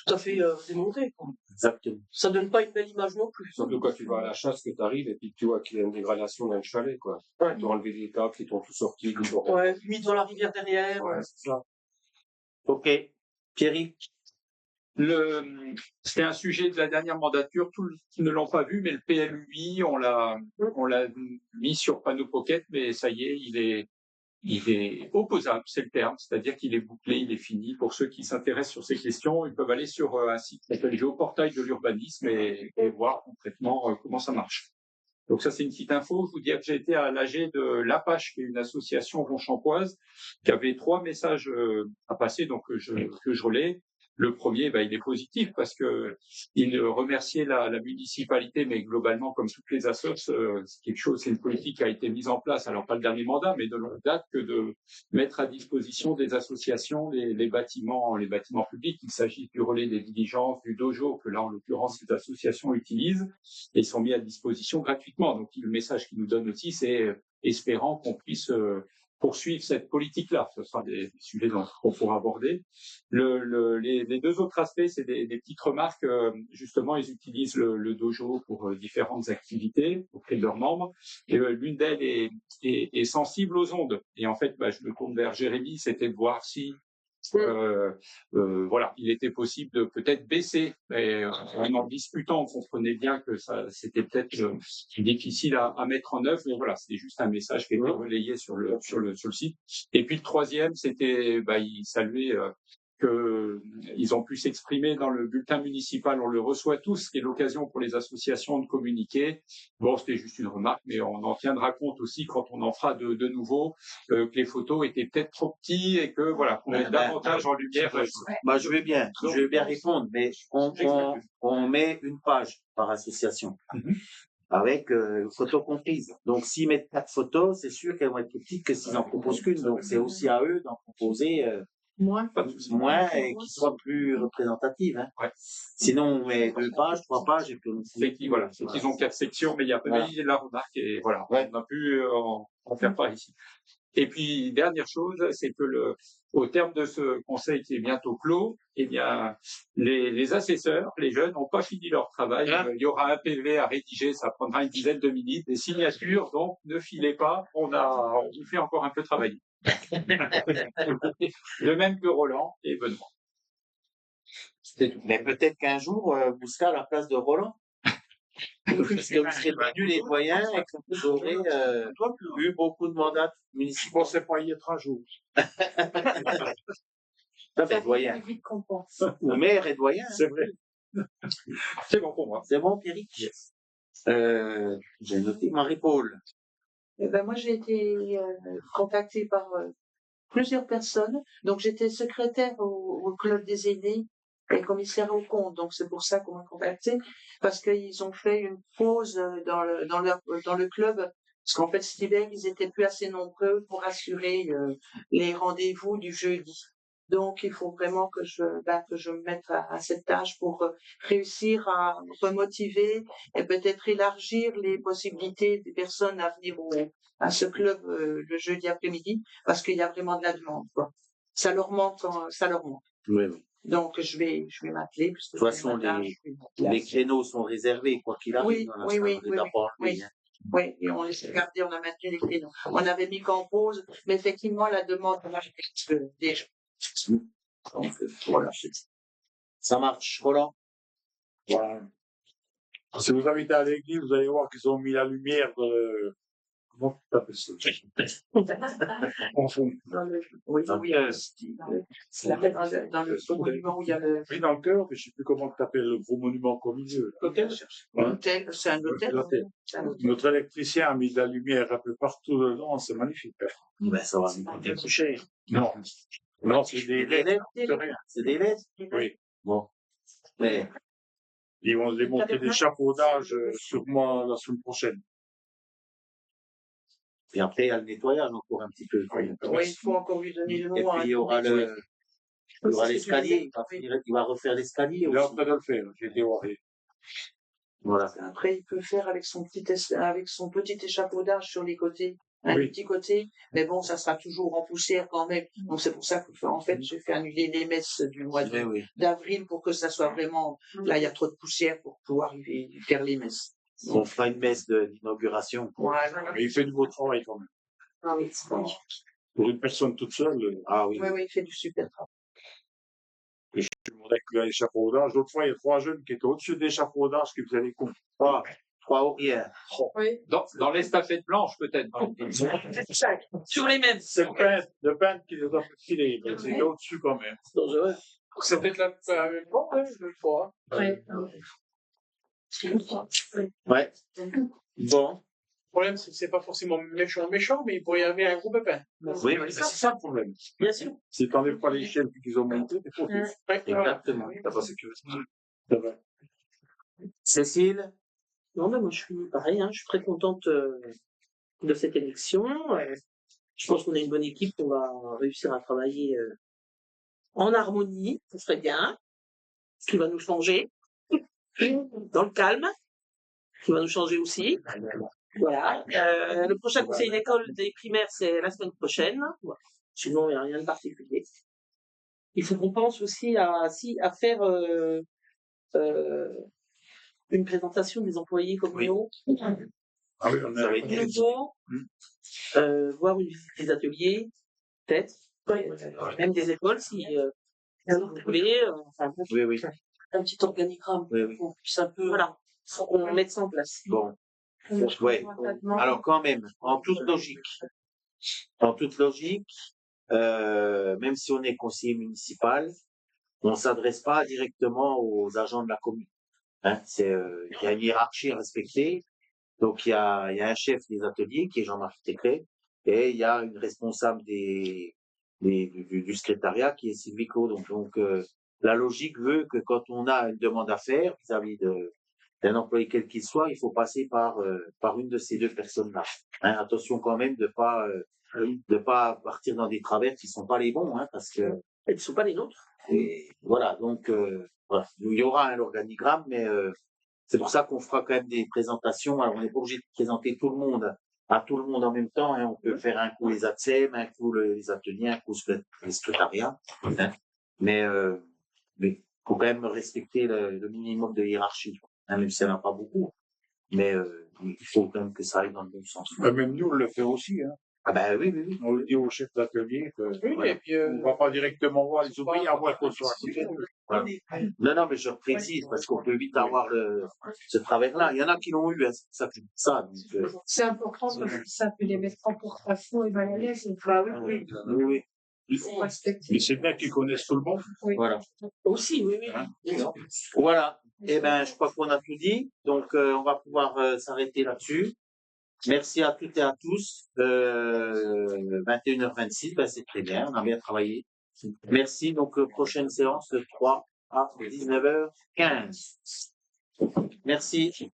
tout à fait démonté, quoi. Exactement. Ça donne pas une belle image non plus. Surtout quand tu vas à la chasse, que tu arrives et puis que tu vois qu'il y a une dégradation dans le chalet, quoi. Ouais. Ils ont enlevé des câbles, ils t'ont tout sorti. Ils ont... Ouais, mis dans la rivière derrière. Ouais, c'est ça. Ok. Pierry? C'était un sujet de la dernière mandature, tous ne l'ont pas vu, mais le PLUI, on l'a mis sur panneau pocket, mais ça y est, il est opposable, c'est le terme, c'est-à-dire qu'il est bouclé, il est fini. Pour ceux qui s'intéressent sur ces questions, ils peuvent aller sur un site qui s'appelle Géoportail de l'urbanisme et voir concrètement comment ça marche. Donc ça, c'est une petite info. Je vous dis que j'ai été à l'AG de l'Apache, qui est une association ronchampoise, qui avait 3 messages à passer, donc que je relais. Le premier, il est positif parce que il remerciait la municipalité, mais globalement, comme toutes les assos, c'est une politique qui a été mise en place, alors pas le dernier mandat, mais de longue date, que de mettre à disposition des associations les bâtiments publics. Il s'agit du relais des diligences, du dojo, que là, en l'occurrence, ces associations utilisent, et ils sont mis à disposition gratuitement. Donc, le message qu'ils nous donnent aussi, c'est espérant qu'on puisse poursuivre cette politique-là. Ce sera des sujets qu'on pourra aborder. Les 2 autres aspects, c'est des petites remarques. Justement, ils utilisent le dojo pour différentes activités auprès de leurs membres. Et l'une d'elles est sensible aux ondes. Et en fait, je me tourne vers Jérémy, c'était de voir si voilà, il était possible de peut-être baisser. Et en discutant, on comprenait bien que ça, c'était peut-être difficile à mettre en œuvre. Mais voilà, c'était juste un message qui était relayé sur le site. Et puis le troisième, c'était, il saluait qu'ils ont pu s'exprimer dans le bulletin municipal. On le reçoit tous, ce qui est l'occasion pour les associations de communiquer. Bon, c'était juste une remarque, mais on en tiendra compte aussi quand on en fera de nouveau, que les photos étaient peut-être trop petites et que voilà, qu'on mette davantage en lumière. Je veux bien répondre, mais on met une page par association. Avec photos comprises. Donc, s'ils mettent 4 photos, c'est sûr qu'elles vont être plus petites que s'ils en proposent qu'une. Donc, c'est aussi à eux d'en proposer moins et qui soient plus représentatives. Hein. Ouais. Sinon, on met 2 pages, 3 pages et puis on voilà, c'est qu'ils ont 4 sections, mais il y a la remarque et voilà, on a pu en faire part ici. Et puis, dernière chose, c'est que au terme de ce conseil qui est bientôt clos, eh bien, les assesseurs, les jeunes, n'ont pas fini leur travail. Il y aura un PV à rédiger, ça prendra une dizaine de minutes, des signatures, donc ne filez pas, on vous fait encore un peu travailler. Le même que Roland et Benoît. Mais peut-être qu'un jour, vous serez à la place de Roland. Parce que vous serez devenus les doyens et que vous aurez eu beaucoup de mandats municipaux. Bon, c'est pas y être un jour. Ça fait doyen. Vite qu'on pense. Le maire est doyen. C'est vrai. C'est bon pour moi. C'est bon, Pierrick? J'ai noté Marie-Paul. Moi, j'ai été contactée par plusieurs personnes. Donc, j'étais secrétaire au club des aînés et commissaire aux comptes. Donc, c'est pour ça qu'on m'a contactée, parce qu'ils ont fait une pause dans le club. Parce qu'en fait, cet hiver, ils étaient plus assez nombreux pour assurer les rendez-vous du jeudi. Donc, il faut vraiment que je me mette à cette tâche pour réussir à remotiver et peut-être élargir les possibilités des personnes à venir à ce club le jeudi après-midi, parce qu'il y a vraiment de la demande, quoi. Ça leur manque. Oui. Donc, je vais m'atteler. De toute façon, les créneaux sont réservés, quoi qu'il arrive. Oui, et on les a gardés, on a maintenu les créneaux. On avait mis qu'en pause, mais effectivement, la demande marche déjà. Donc, voilà. Ça marche, Roland. Voilà. Si vous invitez à l'église, vous allez voir qu'ils ont mis la lumière Comment tu appelles ça? En fond. Oui, Dans oui, le cœur. c'est la dans le monument où il y a le Oui, dans le cœur, mais je sais plus comment tu appelles le gros monument comme milieu. l'hôtel. L'hôtel, c'est un hôtel. L'hôtel. C'est un hôtel. Notre électricien a mis de la lumière un peu partout dedans, c'est magnifique. Ben, ça va nous coûter plus cher. Non, non, c'est des Des LED. LED? C'est rien. C'est des LED? Oui. Bon. Mais, Ils vont démonter l'échafaudage sûrement la semaine prochaine. et après, il y a le nettoyage encore un petit peu. Oui. Oui, il faut encore lui donner le Et nom. puis, il y aura l'escalier. Il va refaire l'escalier Il est en aussi. train de le faire, j'ai été voir. Voilà. Après, il peut faire avec son petit échafaudage sur les côtés, un Oui. petit côté, mais bon, ça sera toujours en poussière quand même. Donc c'est pour ça que, en fait, j'ai fait annuler les messes du mois Oui, oui. d'avril pour que ça soit vraiment. Là, il y a trop de poussière pour pouvoir faire les messes. On fera une messe d'inauguration. Voilà. Mais il fait du beau travail quand même. Ah oui, c'est bon. Pour une personne toute seule, Ah oui. Oui, oui, il fait du super travail. je suis avec l'échafaudage. L'autre fois, il y a 3 jeunes qui étaient au-dessus de l'échafaudage qui faisaient les cons. Trois ouvrières. Oui. Dans l'estafette blanche, peut-être. Sur les mêmes. C'est le peintre qui les a fait filer. Mais c'était au-dessus quand même. C'est peut-être la même fois, deux fois. Ouais. Ouais. Bon. Le problème, c'est que c'est pas forcément méchant, mais il pourrait y avoir un gros pépin. Oui, oui. C'est ça le problème. Bien sûr. Si tu n'enlèves pas l'échelle puis qu'ils ont monté, c'est faux. Exactement. T'as pas sécurisé. Ça va. Cécile? Non, mais moi, je suis pareil, hein, je suis très contente de cette élection. Je pense qu'on a une bonne équipe, on va réussir à travailler en harmonie, ça serait bien, ce qui va nous changer, dans le calme, ce qui va nous changer aussi. Voilà. Le prochain conseil d'école des primaires, c'est la semaine prochaine. Voilà. Sinon, il n'y a rien de particulier. Il faut qu'on pense aussi à faire une présentation des employés communaux. Ah oui, on Ça va a être Nouveau, voir une visite des ateliers, peut-être, même des écoles si vous voulez, enfin, Oui, oui. un petit organigramme Oui, oui. pour qu'on puisse un peu, voilà, faut qu'on mette ça en place. Bon. Ouais. Alors quand même, en toute logique, même si on est conseiller municipal, on s'adresse pas directement aux agents de la commune. Hein, il y a une hiérarchie à respecter. Donc il y a un chef des ateliers qui est Jean-Marc Técret et il y a une responsable du secrétariat qui est Sylvie Claude. Donc la logique veut que quand on a une demande à faire vis-à-vis d'un employé quel qu'il soit, il faut passer par une de ces deux personnes-là. Hein, attention quand même de pas partir dans des travers qui sont pas les bons, hein, parce que Elles ne sont pas les nôtres. et voilà. Donc voilà, il y aura un organigramme, mais c'est pour ça qu'on fera quand même des présentations. Alors on n'est pas obligé de présenter tout le monde à tout le monde en même temps. Hein. On peut faire un coup les ATSEM, un coup les ateliers, un coup les secrétariats. Hein. Mais faut quand même respecter le minimum de hiérarchie. Hein, même si elle n'a pas beaucoup. Mais il faut quand même que ça aille dans le bon sens. Même nous, on le fait aussi. Hein. Ah ben oui, oui, oui. On le dit au chef d'atelier que Oui, et puis, on ne va pas directement voir les ouvriers à moins qu'on soit à côté. Voilà. Non, mais je précise parce qu'on peut vite avoir ce travers-là. Il y en a qui l'ont eu, hein, c'est ça que je dis ça. Donc, C'est important parce que ça peut les mettre en porte-à-faux et mal à l'aise. oui, oui. Mais c'est bien qu'ils connaissent tout le monde. Voilà. Aussi, oui, oui. Hein. Voilà. Eh ben, je crois qu'on a tout dit. Donc, on va pouvoir s'arrêter là-dessus. Merci à toutes et à tous. 21h26, ben, c'est très bien. On a bien travaillé. Merci. Donc, prochaine séance de 3 à 19h15. Merci.